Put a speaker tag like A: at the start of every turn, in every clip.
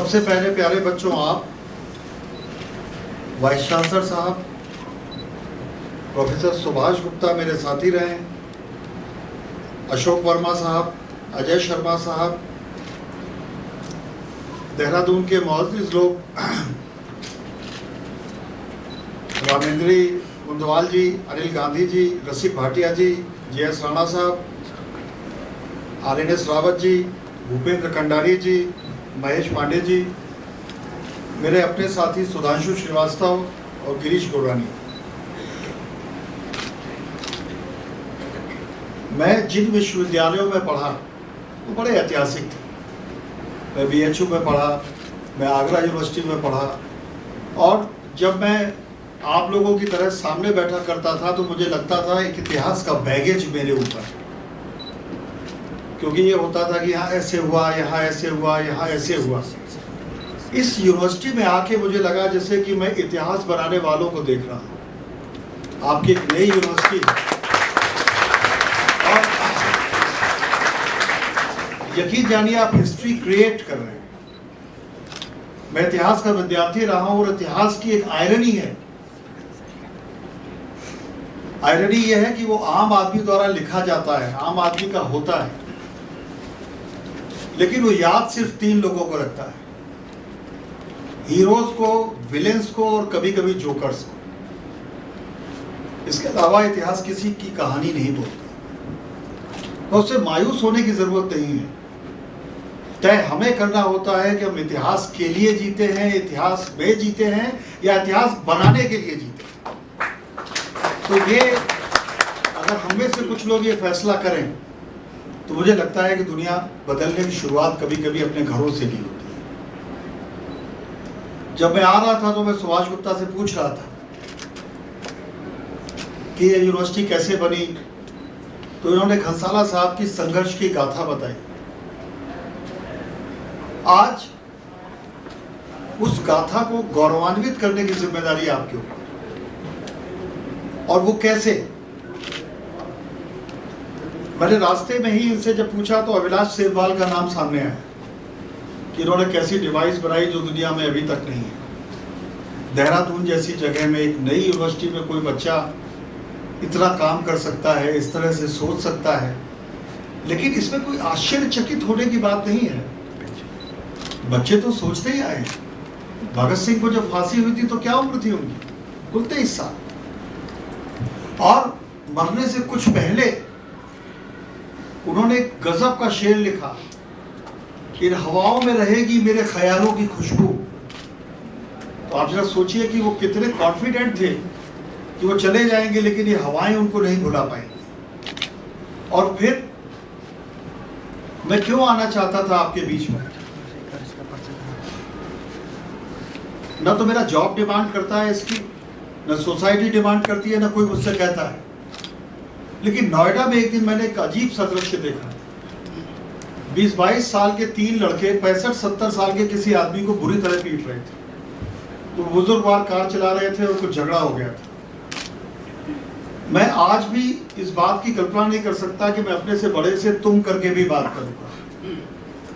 A: सबसे पहले प्यारे बच्चों, आप वाइस चांसलर साहब प्रोफेसर सुभाष गुप्ता मेरे साथी रहे, अशोक वर्मा साहब, अजय शर्मा साहब, देहरादून के मुअज़्ज़िज़ लोग, रामेंद्री कुंदवाल जी, अनिल गांधी जी, रसिक भाटिया जी, JS राणा साहब, RNS रावत जी, भूपेंद्र कंडारी जी, महेश पांडे जी, मेरे अपने साथी सुधांशु श्रीवास्तव और गिरीश गुरवानी। मैं जिन विश्वविद्यालयों में पढ़ा वो बड़े ऐतिहासिक थे। मैं BHU में पढ़ा, मैं आगरा यूनिवर्सिटी में पढ़ा, और जब मैं आप लोगों की तरह सामने बैठा करता था तो मुझे लगता था एक इतिहास का बैगेज मेरे ऊपर, क्योंकि ये होता था कि यहाँ ऐसे हुआ, यहाँ ऐसे हुआ, यहाँ ऐसे हुआ। इस यूनिवर्सिटी में आके मुझे लगा जैसे कि मैं इतिहास बनाने वालों को देख रहा हूँ। आपकी एक नई यूनिवर्सिटी, और यकीन जानिए आप हिस्ट्री क्रिएट कर रहे हैं। मैं इतिहास का विद्यार्थी रहा हूँ और इतिहास की एक आयरनी है। आयरनी यह है कि वो आम आदमी द्वारा लिखा जाता है, आम आदमी का होता है, लेकिन वो याद सिर्फ 3 लोगों को रखता है, हीरोज को, विलेंस को और कभी कभी जोकर्स को। इसके अलावा इतिहास किसी की कहानी नहीं बोलता। तो उससे मायूस होने की जरूरत नहीं है। तय हमें करना होता है कि हम इतिहास के लिए जीते हैं, इतिहास में जीते हैं, या इतिहास बनाने के लिए जीते हैं। तो ये अगर हम में से कुछ लोग ये फैसला करें तो मुझे लगता है कि दुनिया बदलने की शुरुआत कभी कभी अपने घरों से भी होती है। जब मैं आ रहा था तो मैं सुभाष गुप्ता से पूछ रहा था कि ये यूनिवर्सिटी कैसे बनी, तो इन्होंने घनसाला साहब की संघर्ष की गाथा बताई। आज उस गाथा को गौरवान्वित करने की जिम्मेदारी आपके ऊपर, और वो कैसे? मैंने रास्ते में ही इनसे जब पूछा तो अविनाश सेमवाल का नाम सामने आया कि इन्होंने कैसी डिवाइस बनाई जो दुनिया में अभी तक नहीं है। देहरादून जैसी जगह में एक नई यूनिवर्सिटी में कोई बच्चा इतना काम कर सकता है, इस तरह से सोच सकता है, लेकिन इसमें कोई आश्चर्यचकित होने की बात नहीं है। बच्चे तो सोचते ही आए। भगत सिंह को जब फांसी हुई थी तो क्या उम्र थी उनकी? कुल 23 साल। और मरने से कुछ पहले उन्होंने गजब का शेर लिखा, इन हवाओं में रहेगी मेरे ख्यालों की खुशबू। तो आप जरा सोचिए कि वो कितने कॉन्फिडेंट थे कि वो चले जाएंगे, लेकिन ये हवाएं उनको नहीं भुला पाएंगी। और फिर मैं क्यों आना चाहता था आपके बीच में? न तो मेरा जॉब डिमांड करता है इसकी, न सोसाइटी डिमांड करती है, न कोई मुझसे कहता है। लेकिन नोएडा में एक दिन मैंने एक अजीब सा दृश्य देखा। 20-22 साल के 3 लड़के 65-70 साल के किसी आदमी को बुरी तरह पीट रहे थे। तो बुजुर्गवार कार चला रहे थे और कुछ झगड़ा हो गया था। मैं आज भी इस बात की कल्पना नहीं कर सकता कि मैं अपने से बड़े से तुम करके भी बात करूंगा।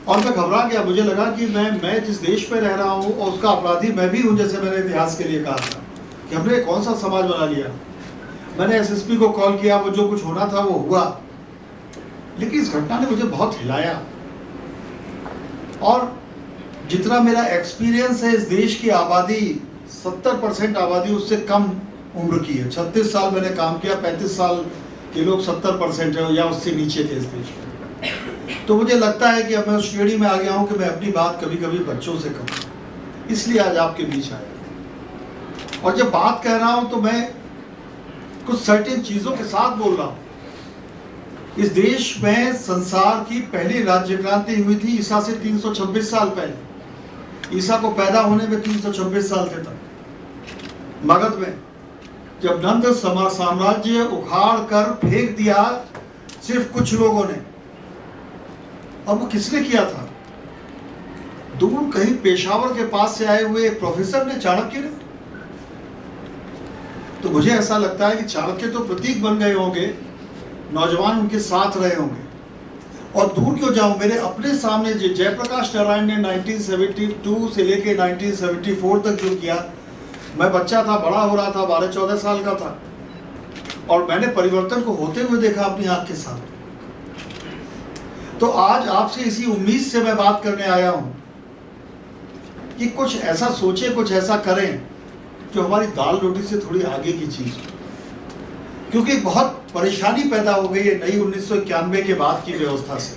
A: और मैं घबरा गया। मुझे लगा कि मैं जिस देश में रह रहा हूँ और उसका अपराधी मैं भी हूँ, जैसे मैंने इतिहास के लिए कहा था कि हमने कौन सा समाज बना लिया। मैंने SSP को कॉल किया, वो जो कुछ होना था वो हुआ, लेकिन इस घटना ने मुझे बहुत हिलाया। और जितना मेरा एक्सपीरियंस है, इस देश की आबादी 70% आबादी उससे कम उम्र की है। 36 साल मैंने काम किया, 35 साल के लोग 70% है या उससे नीचे थे इस देश में। तो मुझे लगता है कि अब मैं उस श्रेणी में आ गया हूँ कि मैं अपनी बात कभी कभी बच्चों से कहूँ, इसलिए आज आपके बीच आया। और जब बात कह रहा हूँ तो मैं कुछ सर्टेन चीजों के साथ बोल रहा हूँ। इस देश में संसार की पहली राज्य क्रांति हुई थी ईसा से 326 साल पहले। ईसा को पैदा होने में 326 साल थे तक। मगध में जब नंद साम्राज्य उखाड़ कर फेंक दिया सिर्फ कुछ लोगों ने, अब वो किसने किया था? दूर कहीं पेशावर के पास से आए हुए प्रोफेसर ने, चाणक्य ने। तो मुझे ऐसा लगता है कि चाणक्य तो प्रतीक बन गए होंगे, नौजवान उनके साथ रहे होंगे, और दूर क्यों जाऊं, मेरे अपने सामने जयप्रकाश नारायण ने 1972 से लेके 1974 तक जो किया, मैं बच्चा था, बड़ा हो रहा था, 12-14 साल का था, और मैंने परिवर्तन को होते हुए देखा अपनी आंख के सामने। तो आज आपसे इसी उम्मीद से मैं बात करने आया हूं कि कुछ ऐसा सोचे, कुछ ऐसा करें जो हमारी दाल रोटी से थोड़ी आगे की चीज हो, क्योंकि बहुत परेशानी पैदा हो गई है नई 1991 के बाद की व्यवस्था से,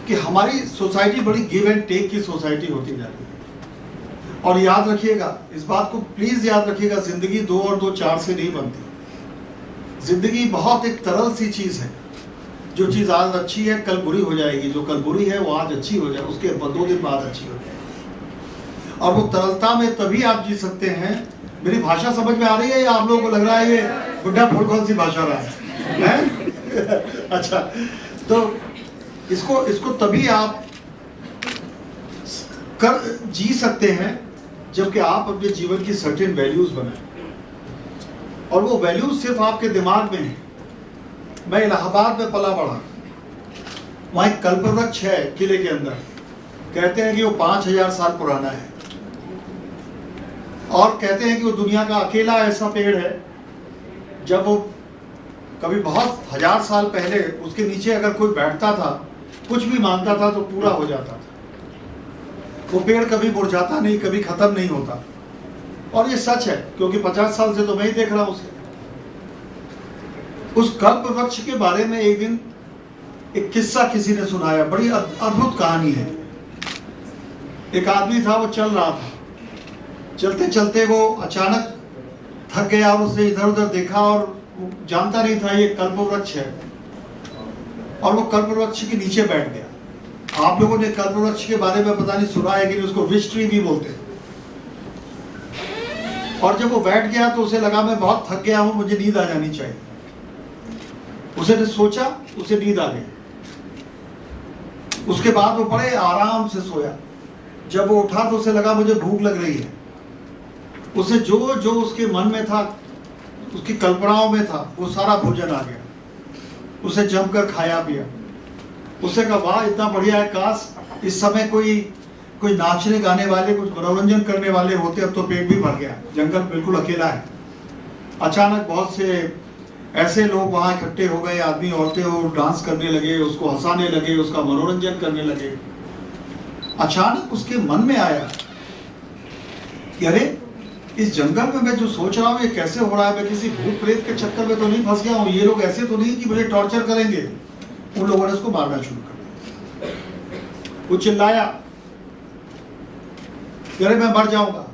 A: कि हमारी सोसाइटी बड़ी गिव एंड टेक की सोसाइटी होती जा रही है। और याद रखिएगा, इस बात को प्लीज याद रखिएगा, जिंदगी 2 और 2 4 से नहीं बनती। जिंदगी बहुत एक तरल सी चीज है, जो चीज आज अच्छी है कल बुरी हो जाएगी, जो कल बुरी है वो आज अच्छी हो जाए, उसके 2 दिन बाद अच्छी हो जाएगी। और वो तरलता में तभी आप जी सकते हैं। मेरी भाषा समझ में आ रही है या आप लोगों को लग रहा है ये बुढ़ा फुल कौन सी भाषा रहा है? अच्छा, तो इसको तभी आप कर जी सकते हैं जबकि आप अपने जीवन की सर्टेन वैल्यूज बनाएं, और वो वैल्यूज सिर्फ आपके दिमाग में है। मैं इलाहाबाद में पला बढ़ा, वहां एक कल्पवृक्ष है किले के अंदर, कहते हैं कि वो 5000 साल पुराना है, और कहते हैं कि वो दुनिया का अकेला ऐसा पेड़ है, जब वो कभी बहुत 1000 साल पहले उसके नीचे अगर कोई बैठता था, कुछ भी मांगता था तो पूरा हो जाता था। वो पेड़ कभी मुरझाता नहीं, कभी खत्म नहीं होता, और ये सच है, क्योंकि 50 साल से तो मैं ही देख रहा हूं उसे। उस कल्प वृक्ष के बारे में एक दिन एक किस्सा किसी ने सुनाया, बड़ी अद्भुत कहानी है। एक आदमी था, वो चल रहा था, चलते चलते वो अचानक थक गया, और उसने इधर उधर देखा और वो जानता नहीं था ये कल्प वृक्ष है, और वो कल्प वृक्ष के नीचे बैठ गया। आप लोगों ने कल्प वृक्ष के बारे में पता नहीं सुना है कि उसको विश ट्री भी बोलते हैं। और जब वो बैठ गया तो उसे लगा मैं बहुत थक गया हूं, मुझे नींद आ जानी चाहिए। उसने सोचा, उसे नींद आ गई। उसके बाद वो बड़े आराम से सोया। जब वो उठा तो उसे लगा मुझे भूख लग रही है। उसे जो जो उसके मन में था, उसकी कल्पनाओं में था, वो सारा भोजन आ गया। उसे जमकर खाया पिया। उसे कहा वाह इतना बढ़िया है, काश इस समय कोई नाचने गाने वाले, कुछ मनोरंजन करने वाले होते, अब तो पेट भी भर गया। जंगल बिल्कुल अकेला है। अचानक बहुत से ऐसे लोग वहां इकट्ठे हो गए, आदमी औरतें, वो डांस करने लगे, उसको हंसाने लगे, उसका मनोरंजन करने लगे। अचानक उसके मन में आया कि अरे इस जंगल में मैं जो सोच रहा हूँ ये कैसे हो रहा है, मैं किसी भूत प्रेत के चक्कर में तो नहीं फंस गया हूँ, ये लोग ऐसे तो नहीं कि मुझे टॉर्चर करेंगे। उन लोगों ने उसको मारना शुरू कर दिया। वो चिल्लाया अरे मैं मर जाऊंगा,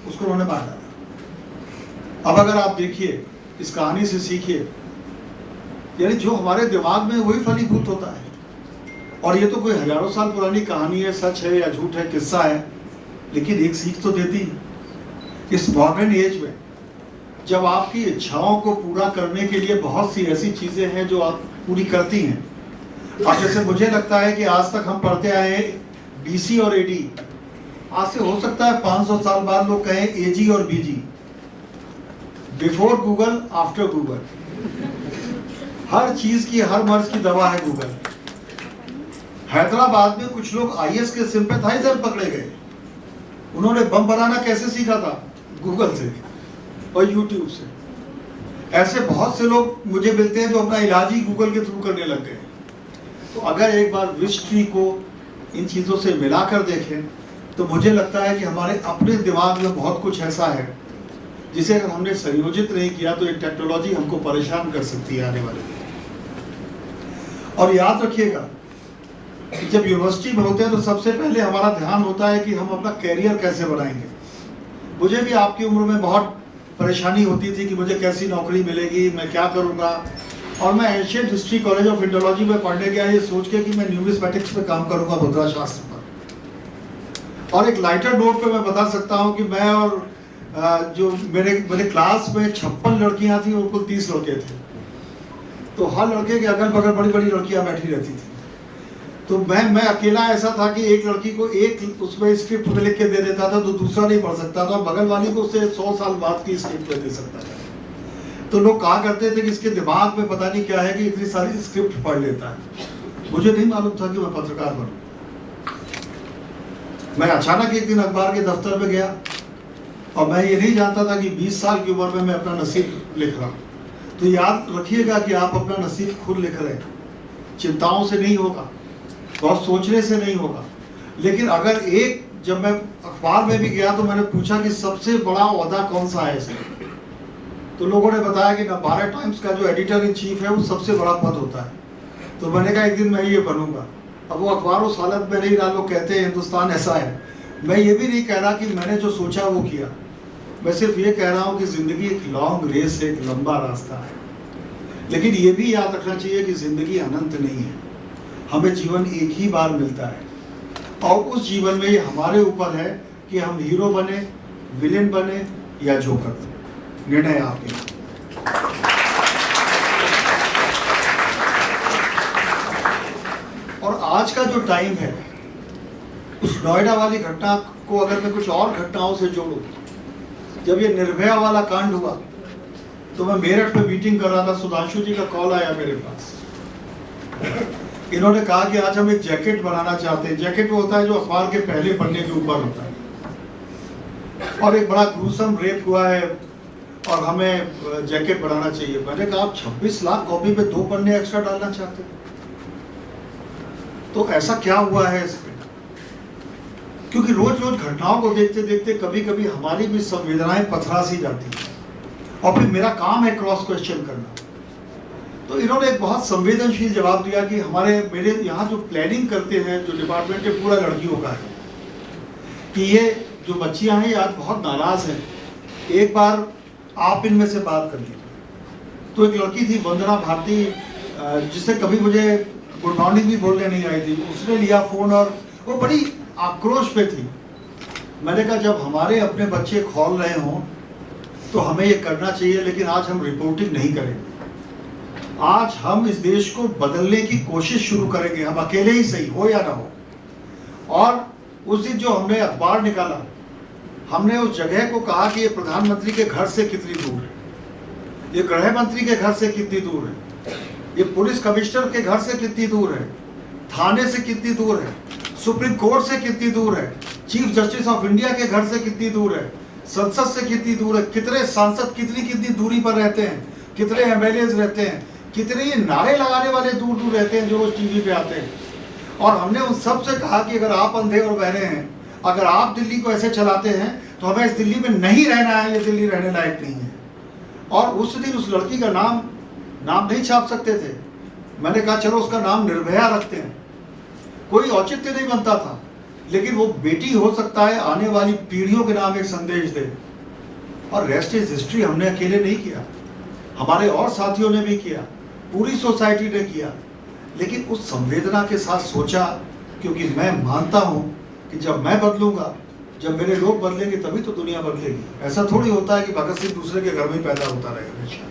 A: उसको उन्होंने मार डाला। अब अगर आप देखिए, इस कहानी से सीखिए, यानी जो हमारे दिमाग में वही फलीभूत होता है। और ये तो कोई हजारों साल पुरानी कहानी है, सच है या झूठ है, किस्सा है, लेकिन एक सीख तो देती है। इस मॉडर्न एज में जब आपकी इच्छाओं को पूरा करने के लिए बहुत सी ऐसी चीजें हैं जो आप पूरी करती हैं। अब जैसे मुझे लगता है कि आज तक हम पढ़ते आए हैं बीसी और एडी, आज से हो सकता है 500 साल बाद लोग कहें एजी और बीजी, बिफोर गूगल आफ्टर गूगल। हर चीज की, हर मर्ज की दवा है गूगल। हैदराबाद में कुछ लोग आईएस के सिंपैथाइजर पकड़े गए। उन्होंने बम बनाना कैसे सीखा था? गूगल से और यूट्यूब से। ऐसे बहुत से लोग मुझे मिलते हैं जो अपना इलाज ही गूगल के थ्रू करने लग गए। तो अगर एक बार विश ट्री को इन चीजों से मिलाकर देखें तो मुझे लगता है कि हमारे अपने दिमाग में बहुत कुछ ऐसा है जिसे अगर हमने संयोजित नहीं किया तो ये टेक्नोलॉजी हमको परेशान कर सकती है आने वाले दिन। और याद रखिएगा, जब यूनिवर्सिटी में होते हैं तो सबसे पहले हमारा ध्यान होता है कि हम अपना कैरियर कैसे बनाएंगे। मुझे भी आपकी उम्र में बहुत परेशानी होती थी कि मुझे कैसी नौकरी मिलेगी, मैं क्या करूँगा। और मैं Asian history college of Indology में पढ़ने गया ये सोच के कि मैं न्यूमिस्मेटिक्स पे काम करूँगा, मुद्रा शास्त्र पर। और एक लाइटर नोट पे मैं बता सकता हूँ कि मैं और जो मेरे क्लास में 56 लड़कियाँ थी और कुल 30 लड़के थे। तो हर लड़के के अगल बगल बड़ी बड़ी लड़कियाँ बैठी रहती थी। तो मैं अकेला ऐसा था कि एक लड़की को एक उसमें स्क्रिप्ट में लिख के दे देता था तो दूसरा नहीं पढ़ सकता था, बगल वाली को उससे 100 साल बाद की स्क्रिप्ट में दे सकता था। तो लोग कहा करते थे कि इसके दिमाग में पता नहीं क्या है कि इतनी सारी स्क्रिप्ट पढ़ लेता है। मुझे नहीं मालूम था कि मैं पत्रकार बनूं। मैं अचानक एक दिन अखबार के दफ्तर में गया और मैं ये नहीं जानता था कि 20 साल की उम्र में मैं अपना नसीब लिख रहा हूँ। तो याद रखिएगा कि आप अपना नसीब खुद लिख रहे हैं, चिंताओं से नहीं होगा, बहुत सोचने से नहीं होगा। लेकिन अगर जब मैं अखबार में भी गया तो मैंने पूछा कि सबसे बड़ा ओहदा कौन सा है इसमें, तो लोगों ने बताया कि नवभारत टाइम्स का जो एडिटर इन चीफ है वो सबसे बड़ा पद होता है। तो मैंने कहा एक दिन मैं ये बनूंगा। अब वो अखबार उस हालत में नहीं रहा, लोग कहते हैं हिंदुस्तान ऐसा है। मैं ये भी नहीं कह रहा कि मैंने जो सोचा वो किया, मैं सिर्फ ये कह रहा हूँ कि ज़िंदगी एक लॉन्ग रेस है, एक लंबा रास्ता है। लेकिन ये भी याद रखना चाहिए कि ज़िंदगी अनंत नहीं है, हमें जीवन एक ही बार मिलता है और उस जीवन में ये हमारे ऊपर है कि हम हीरो बने, विलेन बने या जोकर बने। निर्णय आपके। और आज का जो टाइम है, उस नोएडा वाली घटना को अगर मैं कुछ और घटनाओं से जोड़ूं, जब ये निर्भया वाला कांड हुआ तो मैं मेरठ में मीटिंग कर रहा था, सुधांशु जी का कॉल आया मेरे पास। इन्होंने कहा कि आज हम एक जैकेट बनाना चाहते हैं। जैकेट वो होता है जो अखबार के पहले पन्ने के ऊपर होता है, और एक बड़ा ग्रूसम रेप हुआ है और हमें जैकेट बनाना चाहिए। मैंने कहा आप 26 लाख कॉपी पे 2 पन्ने एक्स्ट्रा डालना चाहते हैं, तो ऐसा क्या हुआ है इसमें? क्योंकि रोज रोज घटनाओं को देखते देखते कभी कभी हमारी भी संवेदनाएं पथरा सी जाती है, और फिर मेरा काम है क्रॉस क्वेश्चन करना। तो इन्होंने एक बहुत संवेदनशील जवाब दिया कि मेरे यहाँ जो प्लानिंग करते हैं, जो डिपार्टमेंट है पूरा लड़कियों का है, कि ये जो बच्चियाँ हैं ये आज बहुत नाराज हैं, एक बार आप इनमें से बात कर लीजिए। तो एक लड़की थी वंदना भारती, जिससे कभी मुझे गुड मॉर्निंग भी बोलने नहीं आई थी, उसने लिया फ़ोन और वो बड़ी आक्रोश पे थी। मैंने कहा जब हमारे अपने बच्चे खौल रहे हों तो हमें ये करना चाहिए, लेकिन आज हम रिपोर्टिंग नहीं करेंगे। आज हम इस देश को बदलने की कोशिश शुरू करेंगे, हम अकेले ही सही हो या ना हो। और उस दिन जो हमने अखबार निकाला, हमने उस जगह को कहा कि ये प्रधानमंत्री के घर से कितनी दूर है, ये गृह मंत्री के घर से कितनी दूर है, ये पुलिस कमिश्नर के घर से कितनी दूर है, थाने से कितनी दूर है, सुप्रीम कोर्ट से कितनी दूर है, चीफ जस्टिस ऑफ इंडिया के घर से कितनी दूर है, संसद से कितनी दूर है, कितने सांसद कितनी दूरी पर रहते हैं, कितने एमएलएज रहते हैं, कितने ये नारे लगाने वाले दूर दूर रहते हैं जो रोज टीवी पे आते हैं। और हमने उन सब से कहा कि अगर आप अंधे और बहरे हैं, अगर आप दिल्ली को ऐसे चलाते हैं तो हमें इस दिल्ली में नहीं रहना है, ये दिल्ली रहने लायक नहीं है। और उस दिन उस लड़की का नाम नहीं छाप सकते थे। मैंने कहा चलो उसका नाम निर्भया रखते हैं, कोई औचित्य नहीं बनता था, लेकिन वो बेटी हो सकता है आने वाली पीढ़ियों के नाम एक संदेश दे। और रेस्ट इज हिस्ट्री हमने अकेले नहीं किया, हमारे और साथियों ने भी किया, पूरी सोसाइटी ने किया। लेकिन उस संवेदना के साथ सोचा, क्योंकि मैं मानता हूँ कि जब मैं बदलूंगा, जब मेरे लोग बदलेंगे, तभी तो दुनिया बदलेगी। ऐसा थोड़ी होता है कि भगत सिंह दूसरे के घर में पैदा होता रहेगा हमेशा।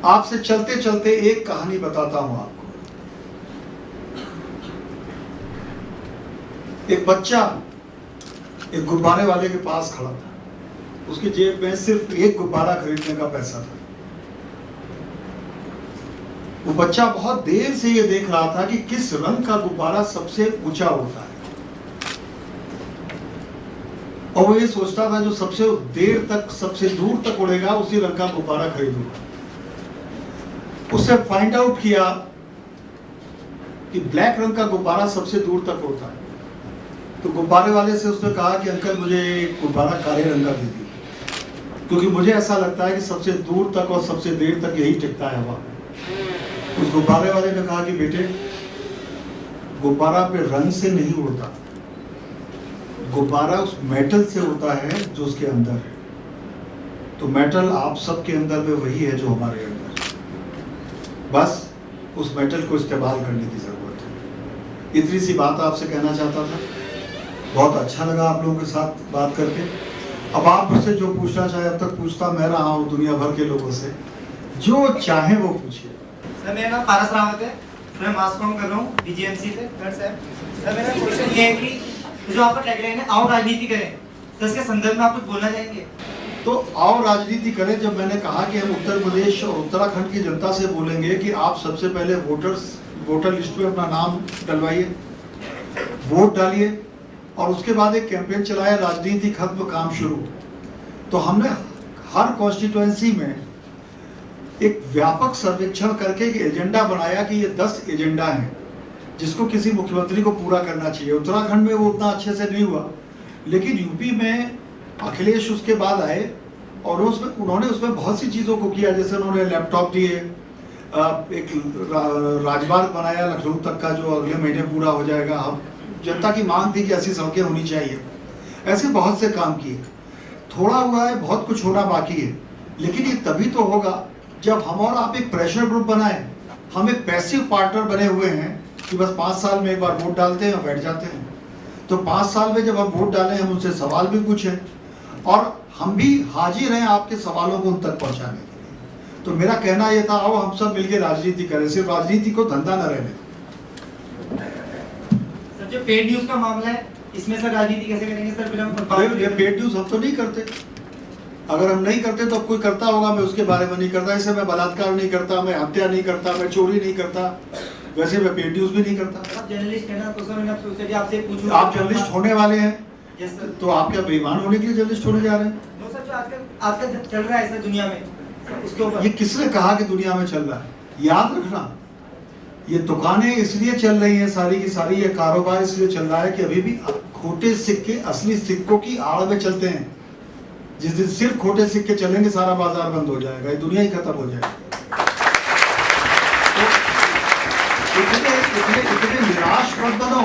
A: आपसे चलते चलते एक कहानी बताता हूं आपको। एक बच्चा एक गुब्बारे वाले के पास खड़ा था, उसकी जेब में सिर्फ एक गुब्बारा खरीदने का पैसा था। वो बच्चा बहुत देर से ये देख रहा था कि किस रंग का गुब्बारा सबसे ऊंचा होता है, और वो ये सोचता था जो सबसे देर तक, सबसे दूर तक उड़ेगा, उसी रंग का गुब्बारा खरीदूंगा। उससे फाइंड आउट किया कि ब्लैक रंग का गुब्बारा सबसे दूर तक उड़ता है। तो गुब्बारे वाले से उसने कहा कि अंकल मुझे गुब्बारा काले रंग का दीजिए, क्योंकि मुझे ऐसा लगता है कि सबसे दूर तक और सबसे देर तक यही टिकता है हवा में। उस गुब्बारे वाले ने कहा कि बेटे, गुब्बारा पे रंग से नहीं उड़ता, गुब्बारा उस मेटल से उड़ता है जो उसके अंदर है। तो मेटल आप सबके अंदर में वही है जो हमारे अंदर है, बस उस मेटल को इस्तेमाल करने की ज़रूरत है। इतनी सी बात आपसे कहना चाहता था। बहुत अच्छा लगा आप लोगों के साथ बात करके। अब आप मुझसे जो पूछना चाहे, अब तक पूछता मैं रहा हूँ दुनिया भर के लोगों से, जो चाहे वो पूछिए।
B: सर मेरा नाम पारस रावत है, मैं मास कॉम कर रहा हूँ बीजीएमसी से। सर मेरा क्वेश्चन ये है कि जो आपका टैगलाइन है आओ राजनीति करें, तो इसके संदर्भ में आप कुछ बोलना चाहेंगे?
A: तो आओ राजनीति करें। जब मैंने कहा कि हम उत्तर प्रदेश और उत्तराखंड की जनता से बोलेंगे कि आप सबसे पहले वोटर लिस्ट में अपना नाम डलवाइए, वोट डालिए, और उसके बाद एक कैंपेन चलाया, राजनीति खत्म काम शुरू। तो हमने हर कॉन्स्टिट्यूएंसी में एक व्यापक सर्वेक्षण करके एक एजेंडा बनाया कि ये 10 एजेंडा हैं जिसको किसी मुख्यमंत्री को पूरा करना चाहिए। उत्तराखंड में वो उतना अच्छे से नहीं हुआ, लेकिन यूपी में अखिलेश उसके बाद आए और उन्होंने उसमें बहुत सी चीज़ों को किया। जैसे उन्होंने लैपटॉप दिए, एक राजमार्ग बनाया लखनऊ तक का जो अगले महीने पूरा हो जाएगा। हम जनता की मांग थी कि ऐसी सड़कें होनी चाहिए। ऐसे बहुत से काम किए। थोड़ा हुआ है, बहुत कुछ होना बाकी है, लेकिन ये तभी तो होगा जब हम और आप एक प्रेशर ग्रुप बनाएं। हम एक पैसिव पार्टनर बने हुए हैं कि बस 5 साल में एक बार वोट डालते हैं और बैठ जाते हैं। तो 5 साल में जब हम वोट डालें, हम उनसे सवाल भी पूछें और हम भी हाजिर हैं आपके सवालों को उन तक पहुंचाने के लिए। तो मेरा कहना यह था, आओ हम सब मिलकर राजनीति करें, सिर्फ राजनीति को धंधा न रहने।
B: सर जो पेड न्यूज का मामला है, इसमें सर राजनीति कैसे करेंगे सर?
A: ये पेड न्यूज हम तो नहीं करते। अगर हम नहीं करते तो कोई करता होगा, मैं उसके बारे में नहीं करता। ऐसे मैं बलात्कार नहीं करता, मैं हत्या नहीं करता, मैं चोरी नहीं करता, वैसे मैं पेड न्यूज भी नहीं करता।
B: आप जर्नलिस्ट हैं ना, तो सर मैंने आपसे पूछूं,
A: आप जर्नलिस्ट होने वाले हैं?
B: Yes sir.
A: तो आप क्या बेईमान होने के लिए जर्नलिस्ट होने जा रहे हैं?
B: नो सर, जो आजकल चल रहा है सर दुनिया में, उसके ऊपर।
A: ये किसने कहा कि दुनिया में चल रहा है? याद रखना, ये दुकानें इसलिए चल रही हैं सारी की सारी, ये कारोबार इसलिए चल रहा है कि अभी भी खोटे सिक्के असली सिक्कों की आड़ में चलते हैं। जिस दिन सिर्फ खोटे सिक्के चलेंगे, सारा बाजार बंद हो जाएगा, ये दुनिया ही खत्म हो जाएगी। तो इतने निराश मत बनो।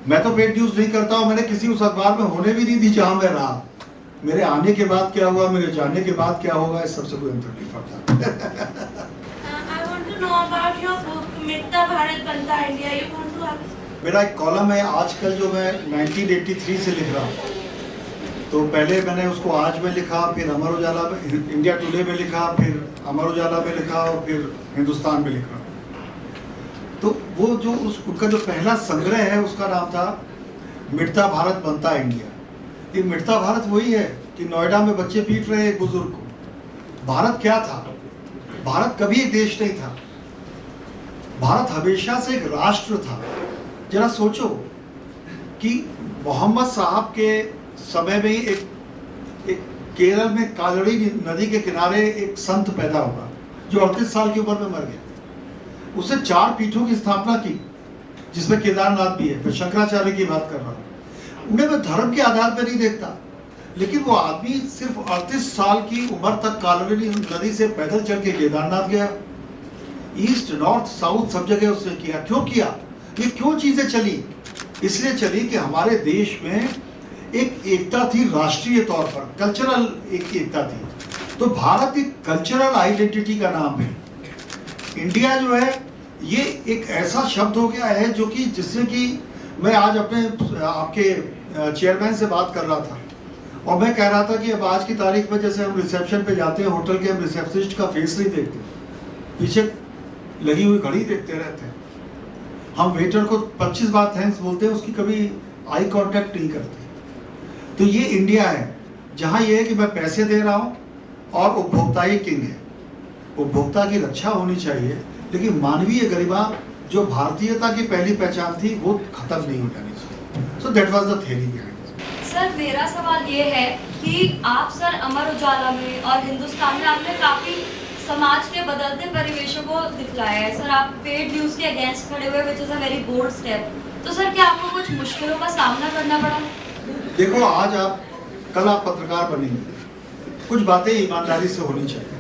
A: मैं तो पेड न्यूज नहीं करता हूं, मैंने किसी उस अखबार में होने भी नहीं दी जहां मैं रहा। मेरे आने के बाद क्या हुआ, मेरे जाने के बाद क्या होगा, इस सबसे कोई अंतर नहीं पड़ता।
C: I want to know about your book, मिटता भारत बनता India. You want to have...
A: मेरा एक कॉलम है आजकल जो मैं 1983 से लिख रहा हूँ। तो पहले मैंने उसको आज में लिखा, फिर अमर उजाला में, इंडिया टुडे में लिखा, फिर अमर उजाला में लिखा और फिर हिंदुस्तान में लिखा। तो वो जो उसका जो पहला संग्रह है उसका नाम था मिटता भारत बनता इंडिया। ये मिटता भारत वही है कि नोएडा में बच्चे पीट रहे एक बुजुर्ग को। भारत क्या था? भारत कभी एक देश नहीं था। भारत हमेशा से एक राष्ट्र था। जरा सोचो कि मोहम्मद साहब के समय में ही एक केरल में कालड़ी नदी के किनारे एक संत पैदा हुआ जो 38 साल की उम्र में मर गया। उसने 4 पीठों की स्थापना की, जिसमें केदारनाथ भी है। मैं शंकराचार्य की बात कर रहा हूँ। उन्हें मैं धर्म के आधार पर नहीं देखता, लेकिन वो आदमी सिर्फ 38 साल की उम्र तक कालड़ी नदी से पैदल चल के केदारनाथ गया। ईस्ट नॉर्थ साउथ सब जगह उसने किया। क्यों किया? ये क्यों चीजें चली? इसलिए चली कि हमारे देश में एक एकता थी, राष्ट्रीय तौर पर कल्चरल एक एकता थी। तो भारत एक कल्चरल आइडेंटिटी का नाम है। इंडिया जो है ये एक ऐसा शब्द हो गया है जो कि जिससे कि मैं आज अपने आपके चेयरमैन से बात कर रहा था और मैं कह रहा था कि अब आज की तारीख में जैसे हम रिसेप्शन पे जाते हैं होटल के, हम रिसेप्शनिस्ट का फेस नहीं देखते, पीछे लगी हुई घड़ी देखते रहते हैं। हम वेटर को 25 बार थैंक्स बोलते हैं, उसकी कभी आई कांटेक्ट नहीं करते। तो ये इंडिया है जहाँ ये है कि मैं पैसे दे रहा हूँ और उपभोक्ता ही किंग है। उपभोक्ता की रक्षा होनी चाहिए, लेकिन मानवीय गरिमा जो भारतीयता की पहली पहचान थी वो खत्म नहीं हो जानी चाहिए। So that was the theory behind.
C: Sir मेरा सवाल ये है कि आप सर अमर उजाला में और हिंदुस्तान में आपने काफी समाज के बदलते परिवेशों को दिखलाया है। सर आप पेड न्यूज के अगेंस्ट खड़े हुए, which is a very bold step. तो सर क्या आपको कुछ मुश्किलों का सामना करना पड़ा?
A: देखो, आज आप कल आप पत्रकार बनेंगे, कुछ बातें ईमानदारी से होनी चाहिए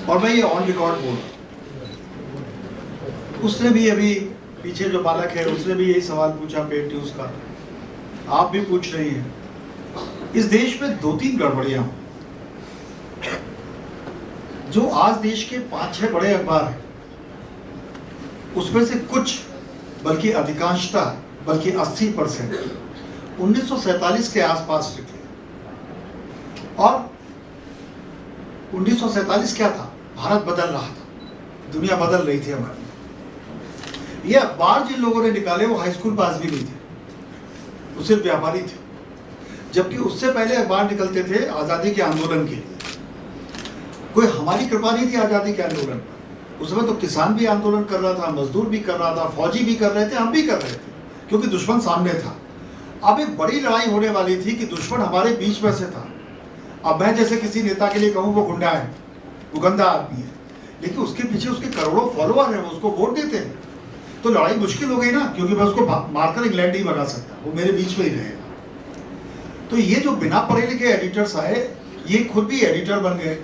A: और मैं ये ऑन रिकॉर्ड बोल रहा हूँ। उसने भी अभी पीछे जो बालक है उसने भी यही सवाल पूछा पेड न्यूज का, आप भी पूछ रही हैं। इस देश में 2-3 गड़बड़ियां जो आज देश के 5-6 बड़े अखबार हैं उसमें से कुछ, बल्कि अधिकांशता, बल्कि 80% 1947 के आसपास लिखे। और 1947 क्या था? भारत बदल रहा था, दुनिया बदल रही थी हमारी। ये अखबार जिन लोगों ने निकाले वो हाई स्कूल पास भी नहीं थे, वो सिर्फ व्यापारी थे। जबकि उससे पहले अखबार निकलते थे आज़ादी के आंदोलन के लिए। कोई हमारी कृपा नहीं थी आज़ादी के आंदोलन पर। उस समय तो किसान भी आंदोलन कर रहा था, मजदूर भी कर रहा था, फौजी भी कर रहे थे, हम भी कर रहे थे, क्योंकि दुश्मन सामने था। अब एक बड़ी लड़ाई होने वाली थी कि दुश्मन हमारे बीच में से था। अब मैं जैसे किसी नेता के लिए कहूँ वो गुंडा है, वो गंदा आदमी है, लेकिन उसके पीछे उसके करोड़ों फॉलोअर हैं, वो उसको वोट देते हैं, तो लड़ाई मुश्किल हो गई ना, क्योंकि मैं उसको मारकर इंग्लैंड नहीं भगा सकता, वो मेरे बीच में ही रहेगा। तो ये जो बिना पढ़े लिखे एडिटर्स आए, ये खुद भी एडिटर बन गए।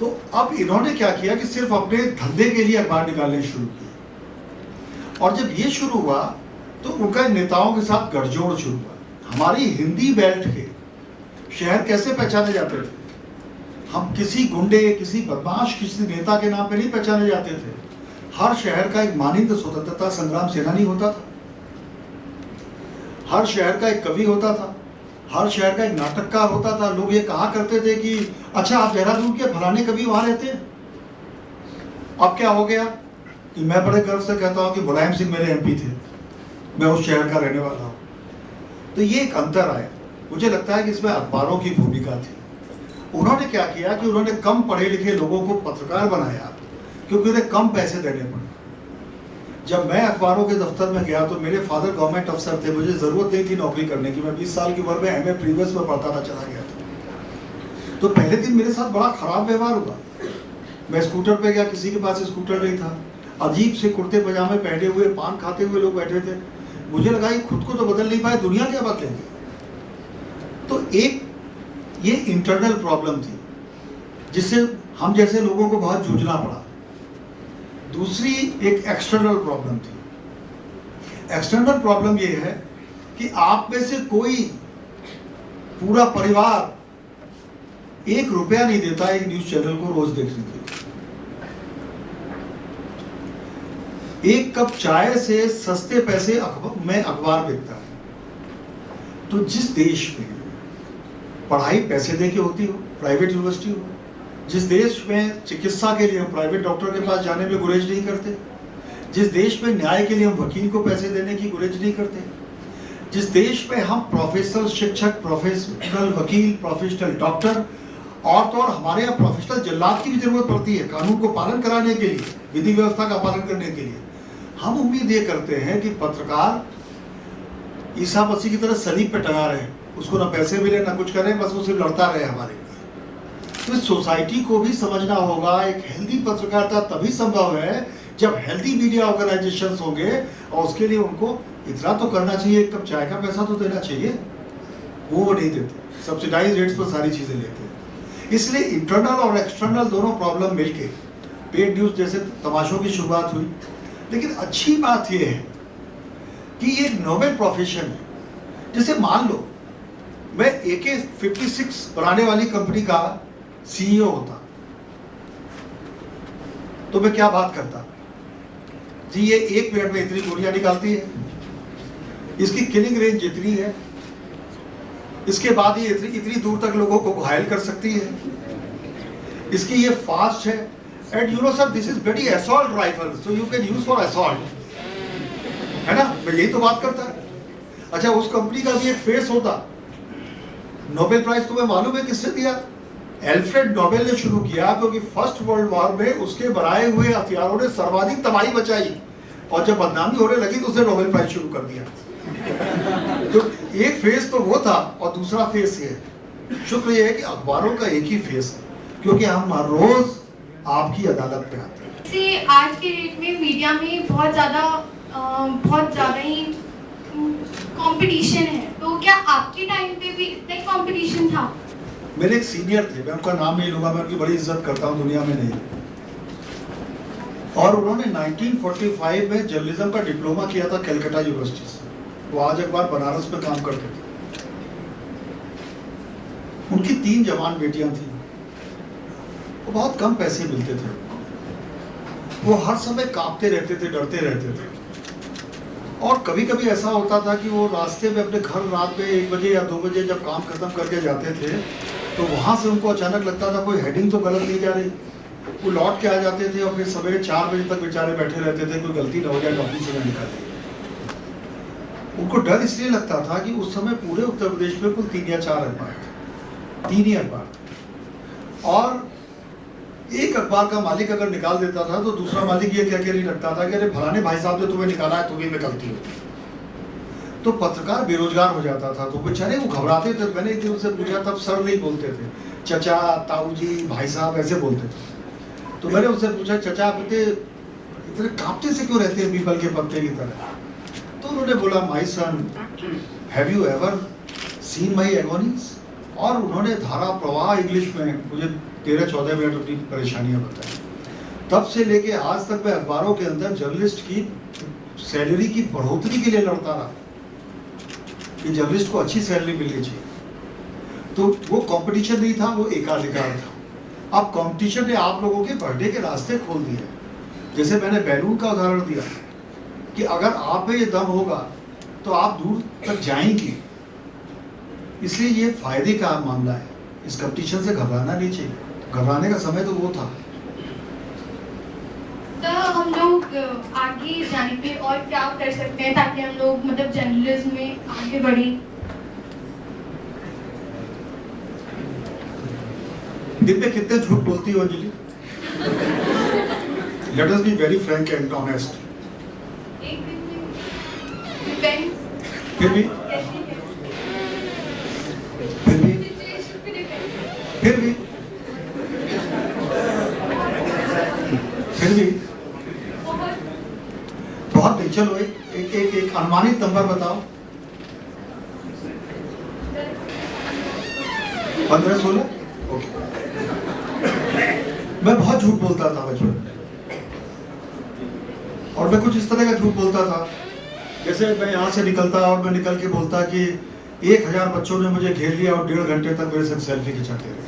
A: तो अब इन्होंने क्या किया कि सिर्फ अपने धंधे के लिए अखबार निकालने शुरू किए, और जब ये शुरू हुआ तो उनका नेताओं के साथ गठजोड़ शुरू हुआ। हमारी हिंदी बेल्ट के शहर कैसे पहचाने जाते थे? हम किसी गुंडे, किसी बदमाश, किसी नेता के नाम पे नहीं पहचाने जाते थे। हर शहर का एक मानिंद स्वतंत्रता संग्राम सेनानी होता था, हर शहर का एक कवि होता था, हर शहर का एक नाटककार होता था। लोग ये कहा करते थे कि अच्छा आप देहरादून के फलाने कवि वहां रहते हैं। अब क्या हो गया कि मैं बड़े गर्व से कहता हूं कि मुलायम सिंह मेरे एमपी थे, मैं उस शहर का रहने वाला हूं। तो ये एक अंतर आया। मुझे लगता है कि इसमें अखबारों की भूमिका थी। उन्होंने क्या किया कि उन्होंने कम पढ़े लिखे लोगों को पत्रकार बनाया, क्योंकि उन्हें कम पैसे देने पड़े। जब मैं अखबारों के दफ्तर में गया तो मेरे फादर गवर्नमेंट अफसर थे, मुझे ज़रूरत नहीं थी नौकरी करने की। मैं 20 साल की उम्र में एमए प्रीवियस में पढ़ता था, चला गया था। तो पहले दिन मेरे साथ बड़ा ख़राब व्यवहार हुआ। मैं स्कूटर पे गया, किसी के पास स्कूटर नहीं था, अजीब से कुर्ते पजामे पहने हुए, पान खाते हुए लोग बैठे थे। मुझे लगा कि खुद को तो बदल नहीं पाए, दुनिया क्या बदलेंगे। तो एक ये इंटरनल प्रॉब्लम थी जिससे हम जैसे लोगों को बहुत जूझना पड़ा। दूसरी एक एक्सटर्नल प्रॉब्लम थी। एक्सटर्नल प्रॉब्लम ये है कि आप में से कोई, पूरा परिवार 1 रुपया नहीं देता एक न्यूज चैनल को रोज देखने के लिए। 1 कप चाय से सस्ते पैसे में अखबार बिकता है। तो जिस देश में पढ़ाई पैसे दे के होती हो, प्राइवेट यूनिवर्सिटी हो, जिस देश में चिकित्सा के लिए हम प्राइवेट डॉक्टर के पास जाने में गुरेज नहीं करते, जिस देश में न्याय के लिए हम वकील को पैसे देने की गुरेज नहीं करते, जिस देश में हम प्रोफेशनल शिक्षक, प्रोफेशनल वकील, प्रोफेशनल डॉक्टर और तो और हमारे यहाँ प्रोफेशनल जल्लाद की भी जरूरत पड़ती है कानून को पालन कराने के लिए, विधि व्यवस्था का पालन करने के लिए, हम उम्मीद ये करते हैं कि पत्रकार ईसा मसीह की तरह सलीब पे टंगा रहे, उसको ना पैसे मिले ना कुछ करें, बस वो सिर्फ लड़ता रहे हमारे लिए। तो इस सोसाइटी को भी समझना होगा, एक हेल्दी पत्रकारिता तभी संभव है जब हेल्दी मीडिया ऑर्गेनाइजेशंस होंगे, और उसके लिए उनको इतना तो करना चाहिए, 1 कप चाय का पैसा तो देना चाहिए। वो नहीं देते, सब्सिडाइज रेट्स पर सारी चीज़ें लेते हैं। इसलिए इंटरनल और एक्सटर्नल दोनों प्रॉब्लम मिलके पेड न्यूज़ जैसे तमाशों की शुरुआत हुई। लेकिन अच्छी बात यह है कि ये नोबेल प्रोफेशन है। जैसे मान लो मैं AK-56 बनाने वाली कंपनी का CEO होता तो मैं क्या बात करता जी, ये 1 मिनट में इतनी गोलियां निकालती है, इसकी किलिंग रेंज इतनी है, इसके बाद ये इतनी दूर तक लोगों को घायल कर सकती है, इसकी ये फास्ट है, and you know sir this is very assault rifle so you can use for assault, है ना। मैं यही तो बात करता है। अच्छा, उस कंपनी का भी एक फेस होता। नोबेल प्राइज तुम्हें मालूम है किसने दिया? एल्फ्रेड नोबेल ने शुरू किया, क्योंकि फर्स्ट वर्ल्ड वॉर में उसके बनाए हुए हथियारों ने सर्वाधिक तबाही बचाई, और जब बदनामी होने लगी तो उसने नोबेल प्राइज शुरू कर दिया। तो एक फेस तो वो था, और दूसरा फेस ये है। शुक्र ये है कि अखबारों का एक ही फेस है, क्योंकि हम हर रोज आपकी अदालत में आते हैं।
D: से आज के डेट में मीडिया में बहुत ज़्यादा ही कंपटीशन है, तो क्या आपके टाइम पे भी इतना ही कंपटीशन था?
A: मेरे एक सीनियर थे, मैं उनका नाम नहीं लूंगा, मैं उनकी बड़ी इज्जत करता हूँ, दुनिया में नहीं, और उन्होंने 1945 में जर्नलिज्म का डिप्लोमा किया था कलकत्ता यूनिवर्सिटी से। वो आज एक बार बनारस में काम करते थे। उनकी 3 जवान बेटियां थी, वो बहुत कम पैसे मिलते थे, वो हर समय कांपते रहते थे, डरते रहते थे, और कभी कभी ऐसा होता था कि वो रास्ते में अपने घर रात में 1 बजे या 2 बजे जब काम खत्म करके जाते थे, तो वहाँ से उनको अचानक लगता था कोई हेडिंग तो गलत नहीं जा रही। वो लौट के आ जाते थे और फिर सवेरे 4 बजे तक बेचारे बैठे रहते थे, कोई गलती ना हो जाए, नौकरी से ना निकाले। उनको डर इसलिए लगता था कि उस समय पूरे उत्तर प्रदेश में कुल 3 या 4 अखबार थे, 3 ही अखबार थे। और एक अखबार का मालिक अगर निकाल देता था तो दूसरा मालिक ये कह के नहीं रखता था कि अरे फलाने भाई साहब ने तुम्हें निकाला है, तुम्हें निकलती हो। तो पत्रकार बेरोजगार हो जाता था। तो बेचारे वो घबराते थे। मैंने एक दिन उनसे पूछा, तब सर नहीं बोलते थे, चचा, ताऊ जी, भाई साहब ऐसे बोलते थे। तो मैंने उससे पूछा, चचा आप इतने कांपते से क्यों रहते हैं पीपल के पत्ते की तरह? तो उन्होंने बोला, my son, have you ever seen my agonies? और उन्होंने धारा प्रवाह इंग्लिश में मुझे 13-14 मिनट अपनी परेशानियां बताई। तब से लेके आज तक मैं अखबारों के अंदर जर्नलिस्ट की सैलरी की बढ़ोतरी के लिए लड़ता रहा कि जर्नलिस्ट को अच्छी सैलरी मिलनी चाहिए। तो वो कंपटीशन नहीं था, वो एकाधिकार था। अब कंपटीशन ने आप लोगों के बढ़ने के रास्ते खोल दिए। जैसे मैंने बैलून का उदाहरण दिया कि अगर आप में ये दम होगा तो आप दूर तक जाएंगे। इसलिए ये फायदे का मामला है। इस कंपटीशन से घबराना नहीं चाहिए। घबराने का समय तो वो था।
D: तो हम लोग आगे जाने के लिए और क्या कर सकते हैं ताकि हम लोग मतलब जर्नलिज्म में आगे बढ़े?
A: दिन में कितने झूठ बोलती हो Anjali? Let us be very Frank and honest.
D: एक दिन में depends,
A: फिर भी
D: कैसी है
A: फिर भी
D: सिचुएशन पे डिपेंड।
A: फिर भी फिर भी बहुत नहीं। चलो एक अनुमानित नंबर बताओ। 15-16? ओके। मैं बहुत झूठ बोलता था बचपन में। और मैं कुछ इस तरह का झूठ बोलता था, जैसे मैं यहाँ से निकलता और मैं निकल के बोलता कि 1000 बच्चों ने मुझे घेर लिया और 1.5 घंटे तक मेरे साथ सेल्फी खिंचाते रहे।